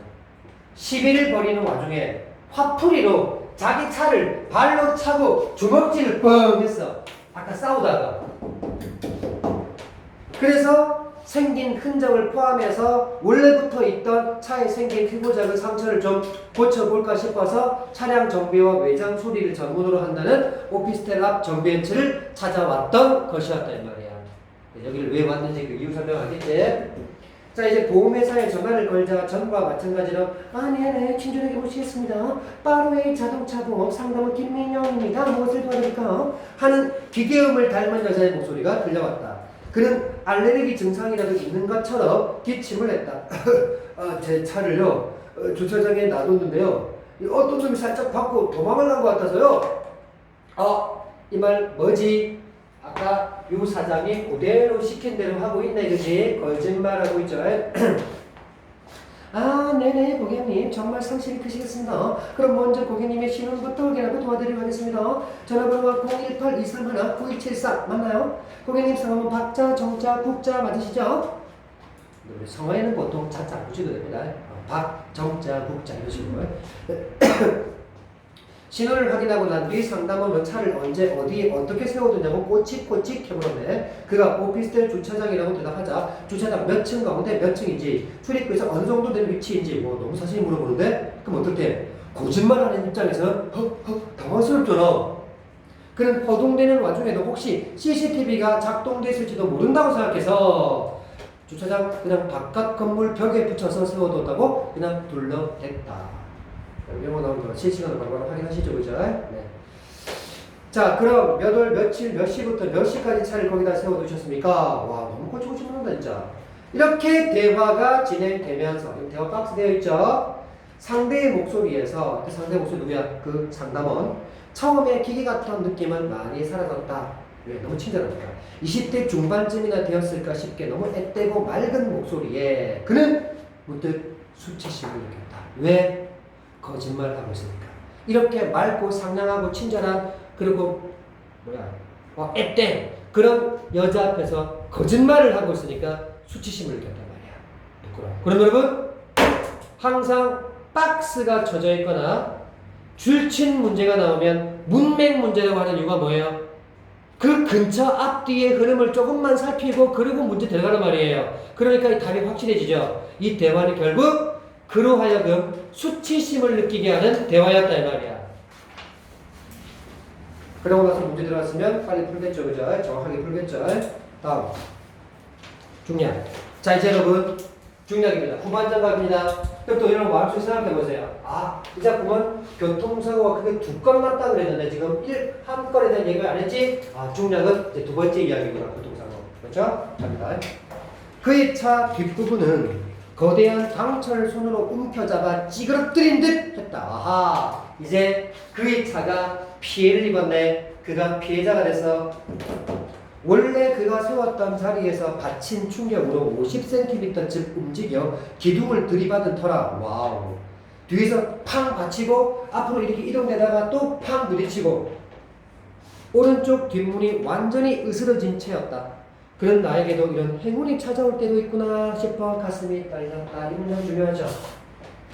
시비를 벌이는 와중에 화풀이로 자기 차를 발로 차고 주먹질을 뻥 했어. 아까 싸우다가. 그래서 생긴 흔적을 포함해서 원래부터 있던 차에 생긴 크고 작은 상처를 좀 고쳐볼까 싶어서 차량 정비와 외장 수리를 전문으로 한다는 오피스텔 앞 정비업체를 찾아왔던 것이었다 이 말이야. 여기를 왜 왔는지 그 이유 설명하겠지? 자, 이제 보험회사에 전화를 걸자 전과 마찬가지로 네네 친절하게 모시겠습니다. 빠르웨이 자동차 보험 상담은 김민영입니다. 무엇을 도와드릴까요? 하는 기계음을 닮은 여자의 목소리가 들려왔다. 그는 알레르기 증상이라도 있는 것처럼 기침을 했다. 제 차를요 주차장에 놔뒀는데요 어떤 놈이 살짝 받고 도망을 난 것 같아서요. 이 말 뭐지? 아까 유 사장이 그대로 시킨 대로 하고 있네, 그지? 거짓말하고 있죠. 네네 고객님 정말 상실이 크시겠습니다. 그럼 먼저 고객님의 신원부터 확인하고 도와드리도록 하겠습니다. 전화번호가 018-231-9174 맞나요? 고객님 성함은 박자, 정자, 국자 맞으시죠? 성화에는 보통 자자 안 붙여도 됩니다. 박, 정자, 국자 이런 식으로. 신호를 확인하고 난 뒤 상담원은 차를 언제 어디에 어떻게 세워두냐고 꼬치꼬치 켜물었네. 그가 오피스텔 주차장이라고 대답하자 주차장 몇 층 가운데 몇 층인지 출입구에서 어느 정도 되는 위치인지 너무 자세히 물어보는데 그럼 어떻게 거짓말하는 입장에서 당황스럽잖아. 그는 허둥대는 와중에도 혹시 CCTV가 작동됐을지도 모른다고 생각해서 주차장 그냥 바깥 건물 벽에 붙여서 세워뒀다고 그냥 둘러댔다. 이런 거 나오는 거 실시간으로 바로 확인하시죠, 그죠? 네. 자, 그럼 몇 월, 며칠, 몇 시부터 몇 시까지 차를 거기다 세워두셨습니까? 와, 너무 꼬치꼬치 물는다, 진짜. 이렇게 대화가 진행되면서, 대화 박스 되어 있죠? 상대의 목소리에서, 그 상대 목소리 누구야? 그 상담원. 처음에 기계 같은 느낌은 많이 사라졌다. 왜? 너무 친절하니까. 20대 중반쯤이나 되었을까 싶게 너무 앳되고 맑은 목소리에 그는 문득 수치심을 느꼈다. 왜? 거짓말하고 있으니까. 이렇게 맑고 상냥하고 친절한 그리고 앳된 그런 여자 앞에서 거짓말을 하고 있으니까 수치심을 느꼈단 말이야. 그럼 여러분 항상 박스가 젖어 있거나 줄친 문제가 나오면 문맥 문제라고 하는 이유가 뭐예요? 그 근처 앞뒤의 흐름을 조금만 살피고 그리고 문제 들어가는 말이에요. 그러니까 이 답이 확실해지죠. 이 대화는 결국 그로 하여금 수치심을 느끼게 하는 대화였다 이 말이야. 그러고 나서 문제 들어갔으면 빨리 풀겠죠, 그죠? 정확하게 풀겠죠. 다음 중량. 자, 이제 여러분 중량입니다. 후반장갑입니다. 그럼 또 이런 마음속에 생각해 보세요. 이 작품은 교통사고가 크게 두 건 났다 그랬는데 지금 한 건에 대한 얘기를 안 했지? 중량은 이제 두 번째 이야기구나, 교통사고. 그렇죠? 갑니다. 그의 차 뒷부분은 거대한 당철 손으로 움켜잡아 찌그러뜨린 듯 했다. 이제 그의 차가 피해를 입었네. 그가 피해자가 돼서 원래 그가 세웠던 자리에서 받친 충격으로 50cm쯤 움직여 기둥을 들이받은 터라. 와우. 뒤에서 팡 받치고 앞으로 이렇게 이동되다가 또 팡 부딪히고 오른쪽 뒷문이 완전히 으스러진 채였다. 그런 나에게도 이런 행운이 찾아올 때도 있구나 싶어 가슴이 떨렸다. 이 문장 중요하죠.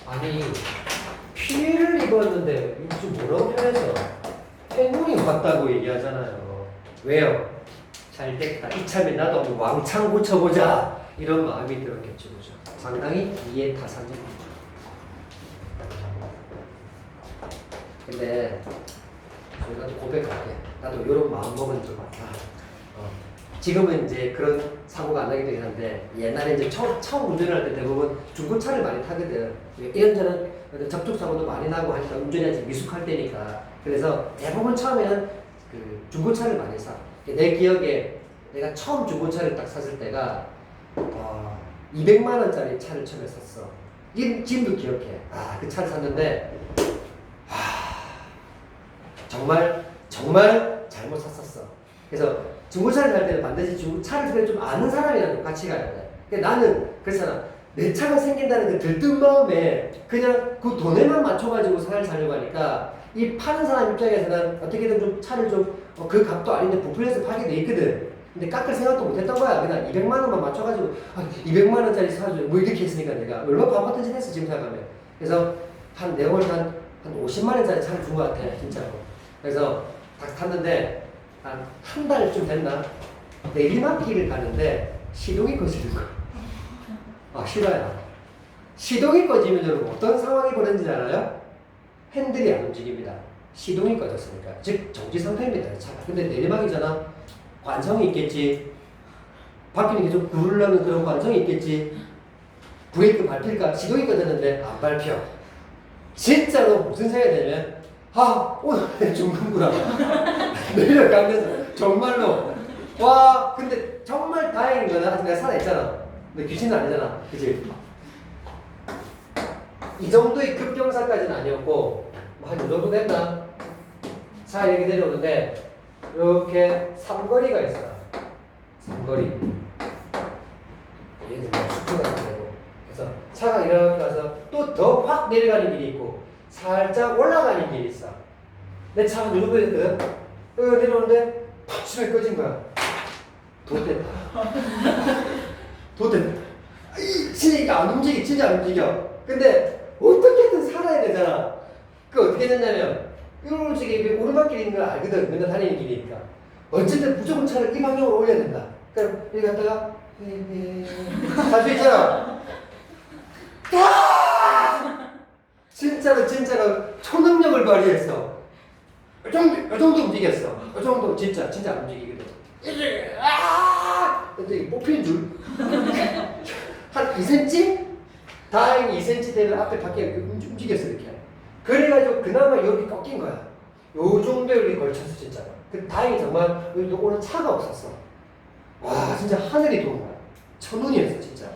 아니 피해를 입었는데 좀 뭐라고 표현해서 행운이 왔다고 얘기하잖아요. 왜요? 잘 됐다. 이참에 나도 왕창 고쳐보자. 이런 마음이 들었겠죠. 그죠? 상당히 이해타산입니다. 근데 나도 고백할게. 나도 이런 마음 먹은 적 많다. 지금은 이제 그런 사고가 안 나게 되긴 한데 옛날에 이제 처음 운전할 때 대부분 중고차를 많이 타거든. 이런저런 접촉사고도 많이 나고 하니까 운전이 아직 미숙할 때니까. 그래서 대부분 처음에는 그 중고차를 많이 사. 내 기억에 내가 처음 중고차를 딱 샀을 때가 200만 원짜리 차를 처음에 샀어. 지금도 기억해. 그 차를 샀는데 정말 잘못 샀었어. 그래서 중고차를 살 때는 반드시 차를 좀 아는 사람이랑 같이 가야 돼. 근데 나는 그렇잖아. 내 차가 생긴다는 그 들뜬 마음에 그냥 그 돈에만 맞춰가지고 차를 사려고 하니까 이 파는 사람 입장에서는 어떻게든 좀 차를 좀 그 값도 아닌데 부풀려서 팔게 돼 있거든. 근데 깎을 생각도 못 했던 거야. 그냥 200만 원만 맞춰가지고 200만 원짜리 사줘. 뭐 이렇게 했으니까 내가 얼마나 바보 같은 짓 했어 지금 생각하면. 그래서 내가 볼 때 한 50만 원짜리 차를 준 것 같아 진짜로. 그래서 딱 탔는데 한 달쯤 됐나? 내리막길을 가는데 시동이 꺼지는 거야. 싫어요. 시동이 꺼지면 여러분 어떤 상황이 벌어지는지 알아요? 핸들이 안 움직입니다. 시동이 꺼졌으니까. 즉 정지 상태입니다. 차가. 근데 내리막이잖아. 관성이 있겠지. 바퀴는 계속 구르려는 그런 관성이 있겠지. 브레이크 밟힐까? 시동이 꺼졌는데 안 밟혀. 진짜로 무슨 생각이 들냐면 오늘 중간구나. 내려가면서 정말로 와 근데 정말 다행인 거는 아직 내가 살아있잖아. 근데 귀신은 아니잖아. 그치? 이 정도의 급경사까지는 아니었고 한 이 정도 됐나? 차 이렇게 내려오는데 이렇게 삼거리가 있어. 삼거리. 얘는 숙소가 되고 그래서 차가 이렇게 가서 또 더 확 내려가는 길이 있고 살짝 올라가는 길이 있어. 내 차가 이 정도 됐거든? 내려오는데 팍 시동이 꺼진 거야. 돛됐다. 돛됐다. 진짜 이게 안 움직여. 진짜 안 움직여. 근데 어떻게든 살아야 되잖아. 그 어떻게 됐냐면 이런 식의 오르막길이 있는 걸 알거든. 맨날 다니는 길이니까. 어쨌든 무조건 차를 이 방향으로 올려야 된다. 그럼 여기 갔다가 할 수 있잖아. 진짜로 초능력을 발휘했어. 이 정도 움직였어. 이 정도 진짜 안 움직이거든. 근데 뽑힌 줄. 한 2cm? 다행히 2cm 되면 앞에 밖에 움직였어 이렇게. 그래가지고 그나마 여기 꺾인 거야. 요 정도에 우리 걸쳤어 진짜. 다행히 정말 여기 오는 차가 없었어. 와 진짜 하늘이 도운 거야. 천운이었어 진짜.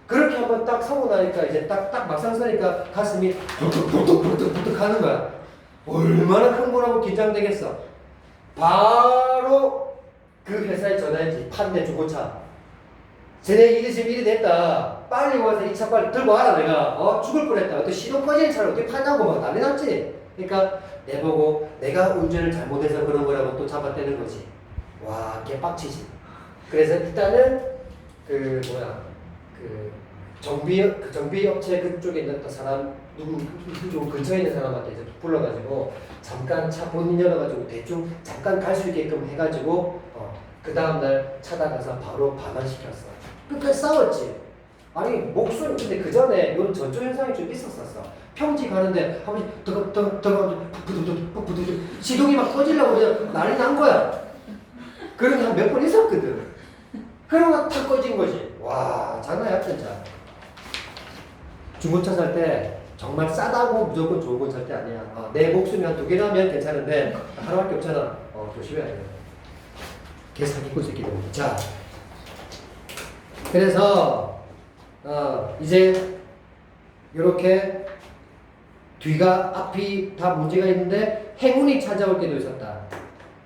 그렇게 한번 딱 서고 나니까 이제 딱 막상 서니까 가슴이 부득부득 하는 거야. 얼마나 흥분하고 긴장되겠어. 바로 그 회사에 전화했지. 판매 중고차. 쟤네 일이 지금 일이 됐다. 빨리 와서 이 차 빨리 들고 와라 내가. 죽을 뻔했다. 또 시동 꺼지는 차를 어떻게 파냐고 막 난리 났지. 그러니까 내보고 내가 운전을 잘못해서 그런 거라고 또 잡아떼는 거지. 와 개빡치지. 그래서 일단은 그 정비업체 그쪽에 있는 사람 누구 근처에 있는 사람한테 이제 불러가지고 잠깐 차 본인 열어가지고 대충 잠깐 갈 수 있게끔 해가지고 그 다음날 찾아가서 바로 반환시켰어. 끝까지 싸웠지. 아니 목소리 근데 그 전에 이런 전조 현상이 좀 있었었어. 평지 가는데 한 번씩 부두두두두두두두두 시동이 막 꺼지려고 그냥 난리 난 거야. 그런 게 한 몇 번 있었거든. 그러고 탁 꺼진 거지. 와 장난이야 진짜. 중고차 살 때 정말 싸다고 무조건 좋은 건 절대 아니야. 내 목숨이 한 2개라면 괜찮은데 하나밖에 없잖아. 조심해야 돼. 개 사기꾼 새끼들. 자, 그래서 이제 이렇게 뒤가 앞이 다 문제가 있는데 행운이 찾아올 때도 있었다.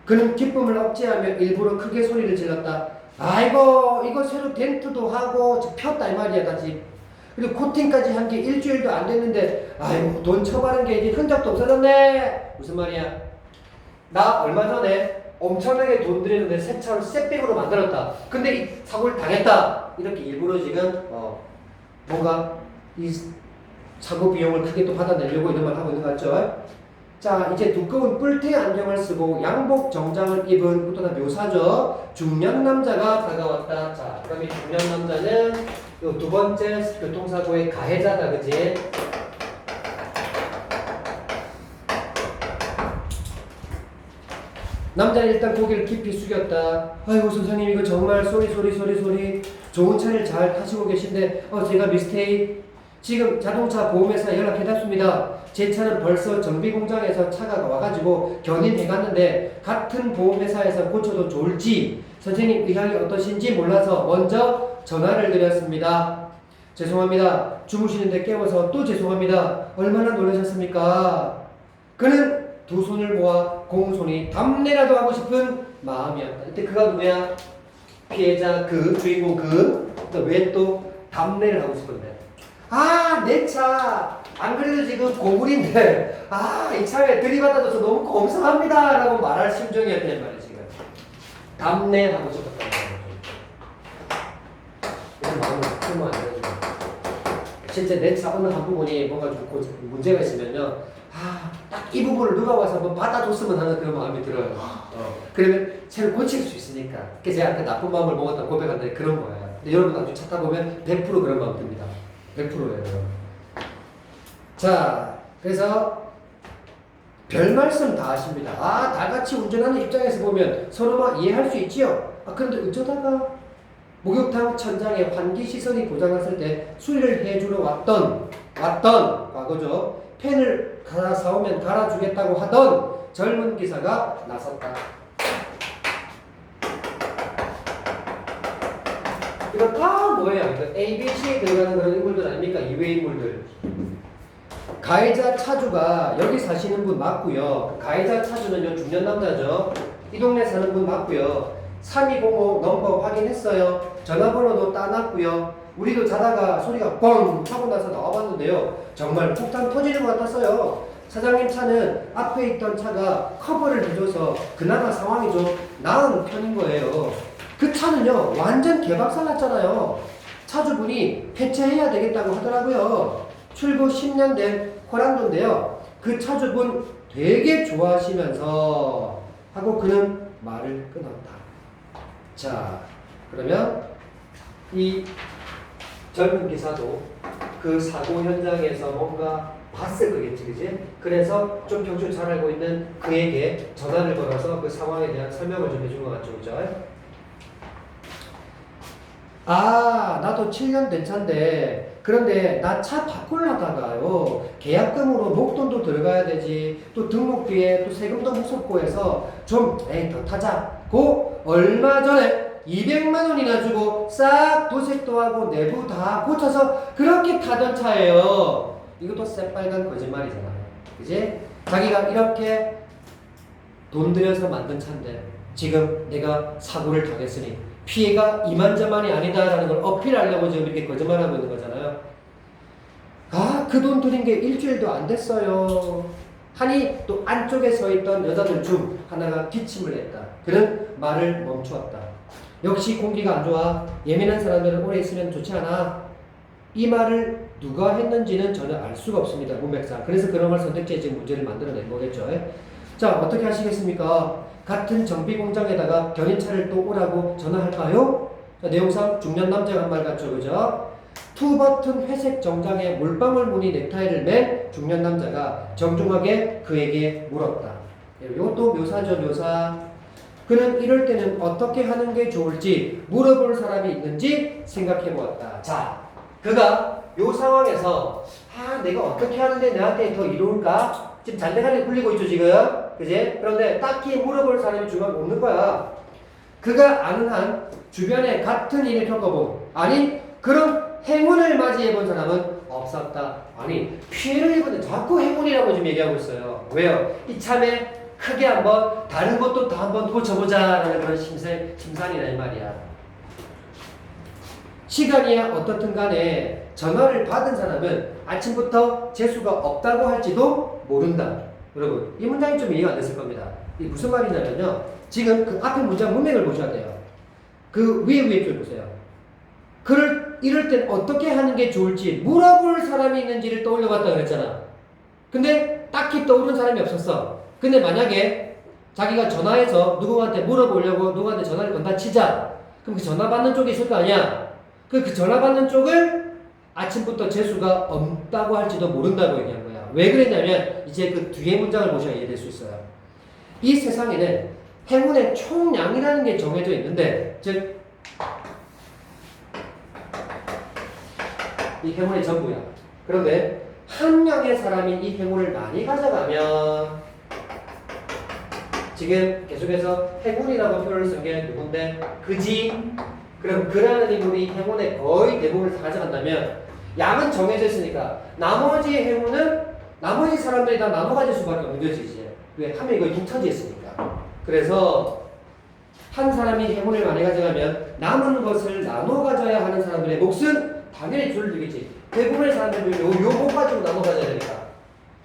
그는 기쁨을 억제하며 일부러 크게 소리를 질렀다. 아이고 이거 새로 덴트도 하고 폈다 이 말이야 다시. 그리고 코팅까지 한 게 일주일도 안 됐는데 아이고 돈 처바른 게 이제 흔적도 없어졌네. 무슨 말이야? 나 얼마 전에 엄청나게 돈 들였는데 새 차를 셋백으로 만들었다. 근데 이 사고를 당했다. 이렇게 일부러 지금 뭔가 이 사고 비용을 크게 또 받아내려고 이런 말 하고 있는 거 같죠? 자 이제 두꺼운 뿔테 안경을 쓰고 양복 정장을 입은 어떤 묘사죠. 중년 남자가 다가왔다. 자 그럼 이 중년 남자는 요 두 번째 교통사고의 가해자다. 그지? 남자는 일단 고개를 깊이 숙였다. 아이고 선생님 이거 정말 소리 좋은 차를 잘 타시고 계신데 제가 미스테이크 지금 자동차 보험회사 연락해놨습니다. 제 차는 벌써 정비공장에서 차가 와가지고 견인해갔는데 같은 보험회사에서 고쳐도 좋을지 선생님 의향이 어떠신지 몰라서 먼저 전화를 드렸습니다. 죄송합니다. 주무시는데 깨워서 또 죄송합니다. 얼마나 놀라셨습니까? 그는 두 손을 모아 공손히 답례라도 하고 싶은 마음이었다. 이때 그가 누구야? 피해자 그 주인공 그 왜 또 답례를 하고 싶은데 내 차 안 그래도 지금 고물인데 이 차에 들이받아줘서 너무 감사합니다 라고 말할 심정이었단 말이에요. 지금 답례하고 싶었단 말이에요. 이런 마음을 품으면 안 되죠. 실제 내 차 어느 한 부분이 뭔가 좀 문제가 있으면요, 딱 이 부분을 누가 와서 한번 받아줬으면 하는 그런 마음이 들어요. 그러면 차를 고칠 수 있으니까. 그래서 제가 아까 나쁜 마음을 먹었다 고백한다는 그런 거예요. 근데 여러분 나중에 차 타보면 100% 그런 마음 듭니다. 100%예요. 자, 그래서 별 말씀 다 하십니다. 다 같이 운전하는 입장에서 보면 서로 막 이해할 수 있지요. 그런데 어쩌다가 목욕탕 천장에 환기 시설이 고장났을 때 수리를 해주러 왔던 과거죠. 펜을 하나 사오면 갈아주겠다고 하던 젊은 기사가 나섰다. 이거 다 뭐예요? 이거 ABC에 들어가는 그런 인물들 아닙니까? 이외 인물들. 가해자 차주가 여기 사시는 분 맞고요. 가해자 차주는요, 중년 남자죠. 이 동네 사는 분 맞고요. 3205 넘버 확인했어요. 전화번호도 따놨고요. 우리도 자다가 소리가 뻥 하고 나서 나와봤는데요. 정말 폭탄 터지는 것 같았어요. 사장님 차는 앞에 있던 차가 커버를 해줘서 그나마 상황이 좀 나은 편인 거예요. 그 차는요, 완전 개박살 났잖아요. 차주분이 폐차해야 되겠다고 하더라고요. 출고 10년 된 호란도인데요. 그 차주분 되게 좋아하시면서 하고 그는 말을 끊었다. 자, 그러면 이 젊은 기사도 그 사고 현장에서 뭔가 봤을 거겠지, 그지? 그래서 좀 경주 잘 알고 있는 그에게 전화를 걸어서 그 상황에 대한 설명을 좀 해준 것 같죠, 그죠? 나도 7년 된 차인데, 그런데 나 차 바꾸려다가요, 계약금으로 목돈도 들어가야 되지, 또 등록비에 또 세금도 무섭고 해서 좀, 더 타자고, 얼마 전에 200만 원이나 주고 싹 도색도 하고 내부 다 고쳐서 그렇게 타던 차예요. 이것도 새빨간 거짓말이잖아요. 그지? 자기가 이렇게 돈 들여서 만든 차인데 지금 내가 사고를 당했으니 피해가 이만저만이 아니다라는 걸 어필하려고 지금 이렇게 거짓말하고 있는 거잖아요. 그 돈 들인 게 일주일도 안 됐어요. 하니 또 안쪽에 서 있던 여자들 중 하나가 기침을 했다. 그는 말을 멈추었다. 역시 공기가 안 좋아. 예민한 사람들은 오래 있으면 좋지 않아. 이 말을 누가 했는지는 전혀 알 수가 없습니다. 문맥상. 그래서 그런 걸 선택지에 지금 문제를 만들어낸 거겠죠. 자, 어떻게 하시겠습니까? 같은 정비 공장에다가 견인차를 또 오라고 전화할까요? 자, 내용상 중년 남자가 한 말 같죠, 그죠? 투버튼 회색 정장에 물방울 무늬 넥타이를 맨 중년 남자가 정중하게 그에게 물었다. 이것도 묘사죠, 묘사. 그는 이럴 때는 어떻게 하는 게 좋을지 물어볼 사람이 있는지 생각해 보았다. 자, 그가 요 상황에서 내가 어떻게 하는데 나한테 더 이로울까? 지금 잔대간에 굴리고 있죠, 지금. 그지? 그런데 딱히 물어볼 사람이 주변에 없는 거야. 그가 아는 한 주변에 같은 일을 겪어본, 아니 그런 행운을 맞이해 본 사람은 없었다. 아니 피해를 입었는데 자꾸 행운이라고 지금 얘기하고 있어요. 왜요? 이참에 크게 한번 다른 것도 다 한번 고쳐보자라는 그런 심산이라 이 말이야. 시간이야 어떻든 간에 전화를 받은 사람은 아침부터 재수가 없다고 할지도 모른다. 여러분 이 문장이 좀 이해가 안 됐을 겁니다. 이게 무슨 말이냐면요, 지금 그 앞에 문장 문맥을 보셔야 돼요. 그 위에 줄 보세요. 이럴 땐 어떻게 하는 게 좋을지 물어볼 사람이 있는지를 떠올려봤다 그랬잖아. 근데 딱히 떠오른 사람이 없었어. 근데 만약에 자기가 전화해서 누구한테 물어보려고 누구한테 전화를 건다 치자. 그럼 그 전화 받는 쪽이 있을 거 아니야. 그 전화 받는 쪽을 아침부터 재수가 없다고 할지도 모른다고 얘기한 거야. 왜 그랬냐면 이제 그 뒤에 문장을 보셔야 이해될 수 있어요. 이 세상에는 행운의 총량이라는 게 정해져 있는데, 즉 이 행운의 전부야. 그런데 한 명의 사람이 이 행운을 많이 가져가면, 지금 계속해서 행운이라고 표현을 쓴 게 누군데? 그지? 그럼 그라는 인물이 행운의 거의 대부분을 다 가져간다면 양은 정해져 있으니까 나머지 행운은 나머지 사람들이 다 나눠 가질 수밖에 없는 거지 이제. 왜? 하면 이거 뭉쳐지었으니까. 그래서 한 사람이 행운을 많이 가져가면 남은 것을 나눠 가져야 하는 사람들의 몫은 당연히 줄을 들겠지. 대부분의 사람들은 요 목 가지고 나눠 가져야 되니까.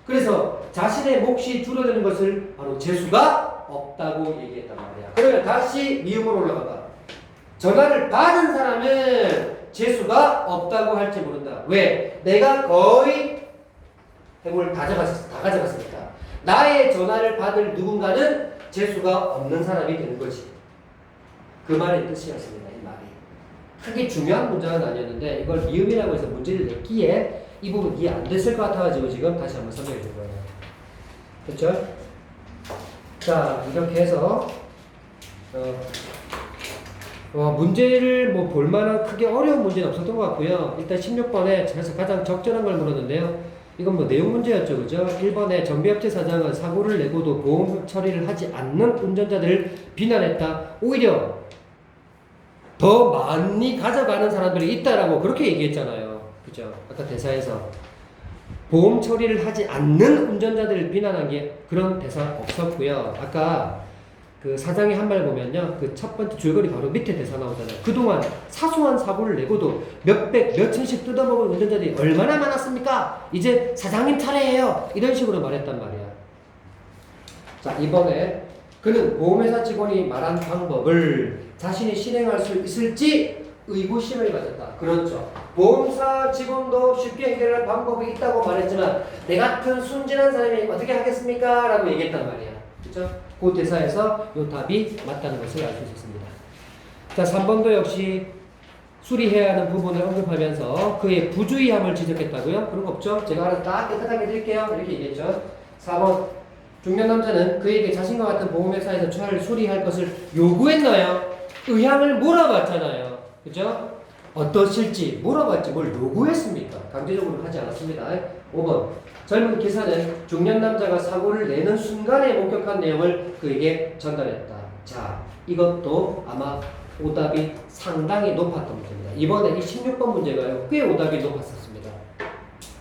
그래서 자신의 몫이 줄어드는 것을 바로 재수가 없다고 얘기했단 말이야. 그러면 다시 미음으로 올라가봐. 전화를 받은 사람은 재수가 없다고 할지 모른다. 왜? 내가 거의 해물 다 가져갔으니까. 나의 전화를 받을 누군가는 재수가 없는 사람이 되는 거지. 그 말의 뜻이었습니다. 이 말이. 크게 중요한 문장은 아니었는데 이걸 미음이라고 해서 문제를 냈기에 이 부분 이해 안 됐을 것 같아가지고 지금 다시 한번 설명해 준 거예요. 그렇죠? 자, 이렇게 해서 문제를 뭐 볼만한 크게 어려운 문제는 없었던 것 같고요. 일단 16번에 그래서 가장 적절한 걸 물었는데요. 이건 뭐 내용 문제였죠, 그죠? 1번에 정비업체 사장은 사고를 내고도 보험 처리를 하지 않는 운전자들을 비난했다. 오히려 더 많이 가져가는 사람들이 있다라고 그렇게 얘기했잖아요. 그죠? 아까 대사에서 보험 처리를 하지 않는 운전자들을 비난한 게 그런 대사 없었고요. 아까 그 사장이 한 말 보면요. 그 첫 번째 줄거리 바로 밑에 대사 나오잖아요. 그동안 사소한 사고를 내고도 몇백, 몇천씩 뜯어먹은 운전자들이 얼마나 많았습니까? 이제 사장님 차례예요. 이런 식으로 말했단 말이야. 자, 이번에 그는 보험회사 직원이 말한 방법을 자신이 실행할 수 있을지 의구심을 가졌다. 그렇죠. 보험사 직원도 쉽게 해결할 방법이 있다고 말했지만 내 같은 순진한 사람이 어떻게 하겠습니까? 라고 얘기했단 말이야. 그렇죠? 그 대사에서 이 답이 맞다는 것을 알 수 있습니다. 자, 3번도 역시 수리해야 하는 부분을 언급하면서 그의 부주의함을 지적했다고요? 그런 거 없죠? 제가 알아서 딱 깨끗하게 드릴게요. 이렇게 얘기했죠. 4번 중년 남자는 그에게 자신과 같은 보험회사에서 차를 수리할 것을 요구했나요? 의향을 물어봤잖아요. 그죠? 어떠실지 물어봤지 뭘 요구했습니까? 강제적으로 하지 않았습니다. 5번 젊은 기사는 중년 남자가 사고를 내는 순간에 목격한 내용을 그에게 전달했다. 자, 이것도 아마 오답이 상당히 높았던 문제입니다. 이번에 이 16번 문제가요. 꽤 오답이 높았었습니다.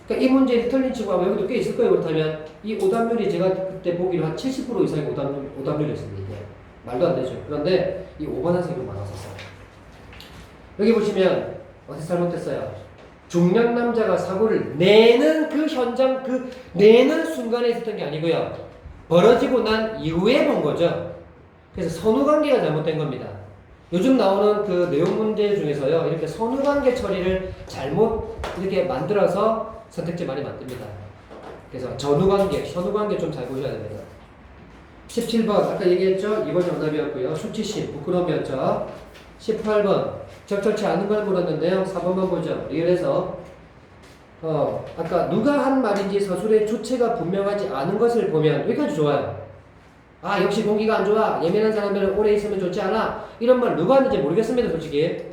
그러니까 이 문제에 틀린 친구가 아마 여기도 꽤 있을 거예요. 그렇다면 이 오답률이 제가 그때 보기로 한 70% 이상의 오답률이었습니다. 이게 말도 안 되죠. 그런데 이 5번 학생이 많았었어요. 여기 보시면 어떻게 잘못했어요? 중년 남자가 사고를 내는 그 현장, 그 내는 순간에 있었던 게 아니고요. 벌어지고 난 이후에 본 거죠. 그래서 선후관계가 잘못된 겁니다. 요즘 나오는 그 내용 문제 중에서요. 이렇게 선후관계 처리를 잘못 이렇게 만들어서 선택지 많이 만듭니다. 그래서 전후관계, 선후관계 좀 잘 보셔야 됩니다. 17번 아까 얘기했죠? 2번 정답이었고요. 수치심, 부끄러움이었죠. 18번 적절치 않은 걸 물었는데요. 4번만 보죠. 리얼에서 아까 누가 한 말인지 서술의 주체가 분명하지 않은 것을 보면 여기까지 좋아요. 아, 역시 공기가 안 좋아. 예민한 사람들은 오래 있으면 좋지 않아. 이런 말 누가 하는지 모르겠습니다, 솔직히.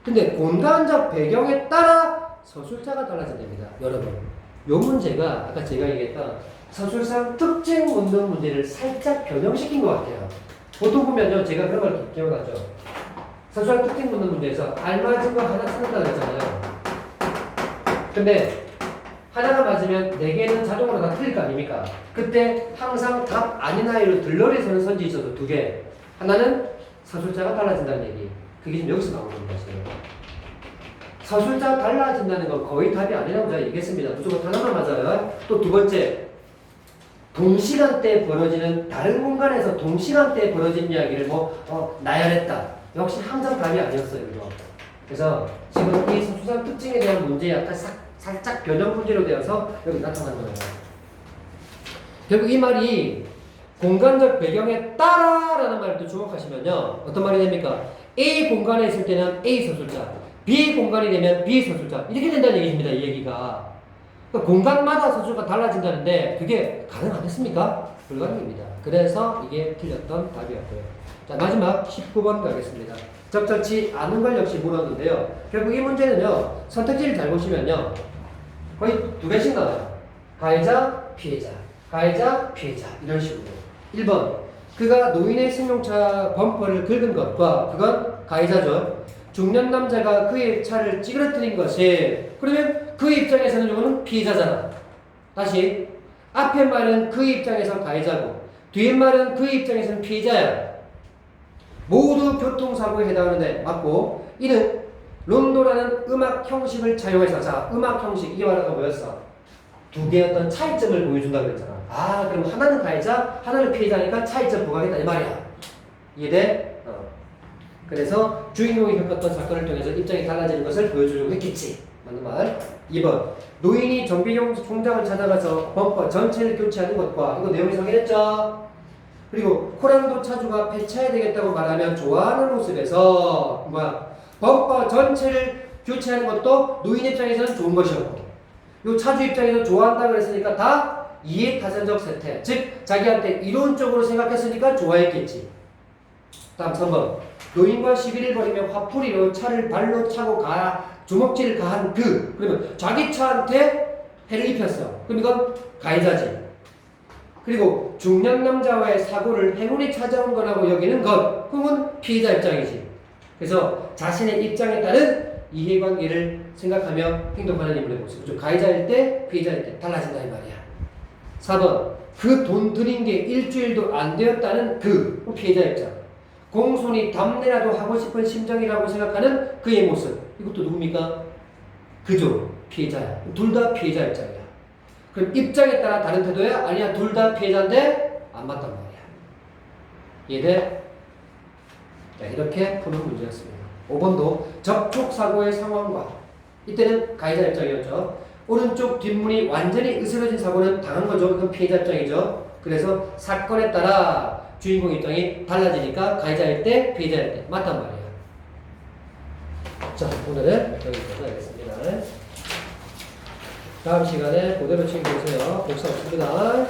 근데 공간적 배경에 따라 서술자가 달라진답니다. 여러분, 요 문제가 아까 제가 얘기했던 서술상 특징 묻는 문제를 살짝 변형시킨 것 같아요. 보통 보면요, 제가 그런 걸 기억하죠. 서술상 특징 묻는 문제에서 알맞은 거 하나 찾는다고 했잖아요. 근데 하나가 맞으면 4개는 자동으로 다 틀릴 거 아닙니까? 그때 항상 답 아닌 아이로 들러리 서는 선지 있어도 2개. 하나는 서술자가 달라진다는 얘기. 그게 지금 여기서 나오는 겁니다. 서술자가 달라진다는 건 거의 답이 아니라고 제가 얘기했습니다. 무조건 하나만 맞아요. 또 2번째, 동시간대에 벌어지는 다른 공간에서 동시간대에 벌어진 이야기를 나열했다. 역시 항상 답이 아니었어요. 이거. 그래서 지금 이 서술상 특징에 대한 문제에 약간 살짝 변형 문제로 되어서 여기 나타난 거예요. 결국 이 말이 공간적 배경에 따라라는 말을 또 주목하시면요. 어떤 말이 됩니까? A 공간에 있을 때는 A 서술자, B 공간이 되면 B 서술자. 이렇게 된다는 얘기입니다. 이 얘기가. 그러니까 공간마다 서술가 달라진다는데 그게 가능 안 했습니까? 불가능입니다. 그래서 이게 틀렸던 답이었고요. 자, 마지막 19번 가겠습니다. 적절치 않은 걸 역시 물었는데요. 결국 이 문제는요. 선택지를 잘 보시면요. 거의 2개씩 나와요. 가해자, 피해자. 가해자, 피해자. 이런 식으로. 1번. 그가 노인의 승용차 범퍼를 긁은 것과 그건 가해자죠. 중년 남자가 그의 차를 찌그러뜨린 것이 그러면 그 입장에서는 이거는 피해자잖아. 다시. 앞에 말은 그 입장에서 가해자고 뒤에 말은 그 입장에서는 피해자야. 모두 교통사고에 해당하는데 맞고 이는 론도라는 음악 형식을 차용해서 자 음악 형식 이게 말하는 거 뭐였어? 두 개의 어떤 차이점을 보여준다 그랬잖아. 아 그럼 하나는 가해자 하나는 피해자니까 차이점 부각했다 이 말이야. 이해돼? 그래서 주인공이 겪었던 사건을 통해서 입장이 달라지는 것을 보여주려고 했겠지. 맞는 말. 2번 노인이 정비용 총장을 찾아가서 범퍼 전체를 교체하는 것과 이거 내용이 상해했죠. 그리고 호랑도 차주가 폐차해야 되겠다고 말하면 좋아하는 모습에서 범퍼 전체를 교체하는 것도 노인 입장에서는 좋은 것이었고 요 차주 입장에서 좋아한다 그랬으니까 다 이해타산적 세태 즉 자기한테 이론적으로 생각했으니까 좋아했겠지. 다음 3번 노인과 시비를 벌이며 화풀이로 차를 발로 차고 주먹질을 가한 그러면 자기 차한테 해를 입혔어. 그럼 이건 가해자지. 그리고 중년 남자와의 사고를 행운이 찾아온 거라고 여기는 것 그건 피해자 입장이지. 그래서 자신의 입장에 따른 이해관계를 생각하며 행동하는 인물의 모습. 좀 가해자일 때 피해자일 때 달라진다 이 말이야. 4번 그 돈 들인 게 일주일도 안 되었다는 피해자 입장. 공손히 답례라도 하고 싶은 심정이라고 생각하는 그의 모습. 이것도 누굽니까? 그죠. 피해자야. 둘 다 피해자 입장이야. 그럼 입장에 따라 다른 태도야? 아니야. 둘 다 피해자인데 안 맞단 말이야. 이해돼? 자, 이렇게 푸는 문제였습니다. 5번도 접촉사고의 상황과 이때는 가해자 입장이었죠. 오른쪽 뒷문이 완전히 으스러진 사고는 당한 거죠. 그건 피해자 입장이죠. 그래서 사건에 따라 주인공 입장이 달라지니까 가해자일 때 피해자일 때 맞단 말이에요. 자 오늘은 여기까지 하겠습니다. 다음 시간에 그대로 챙겨보세요. 복사 없습니다.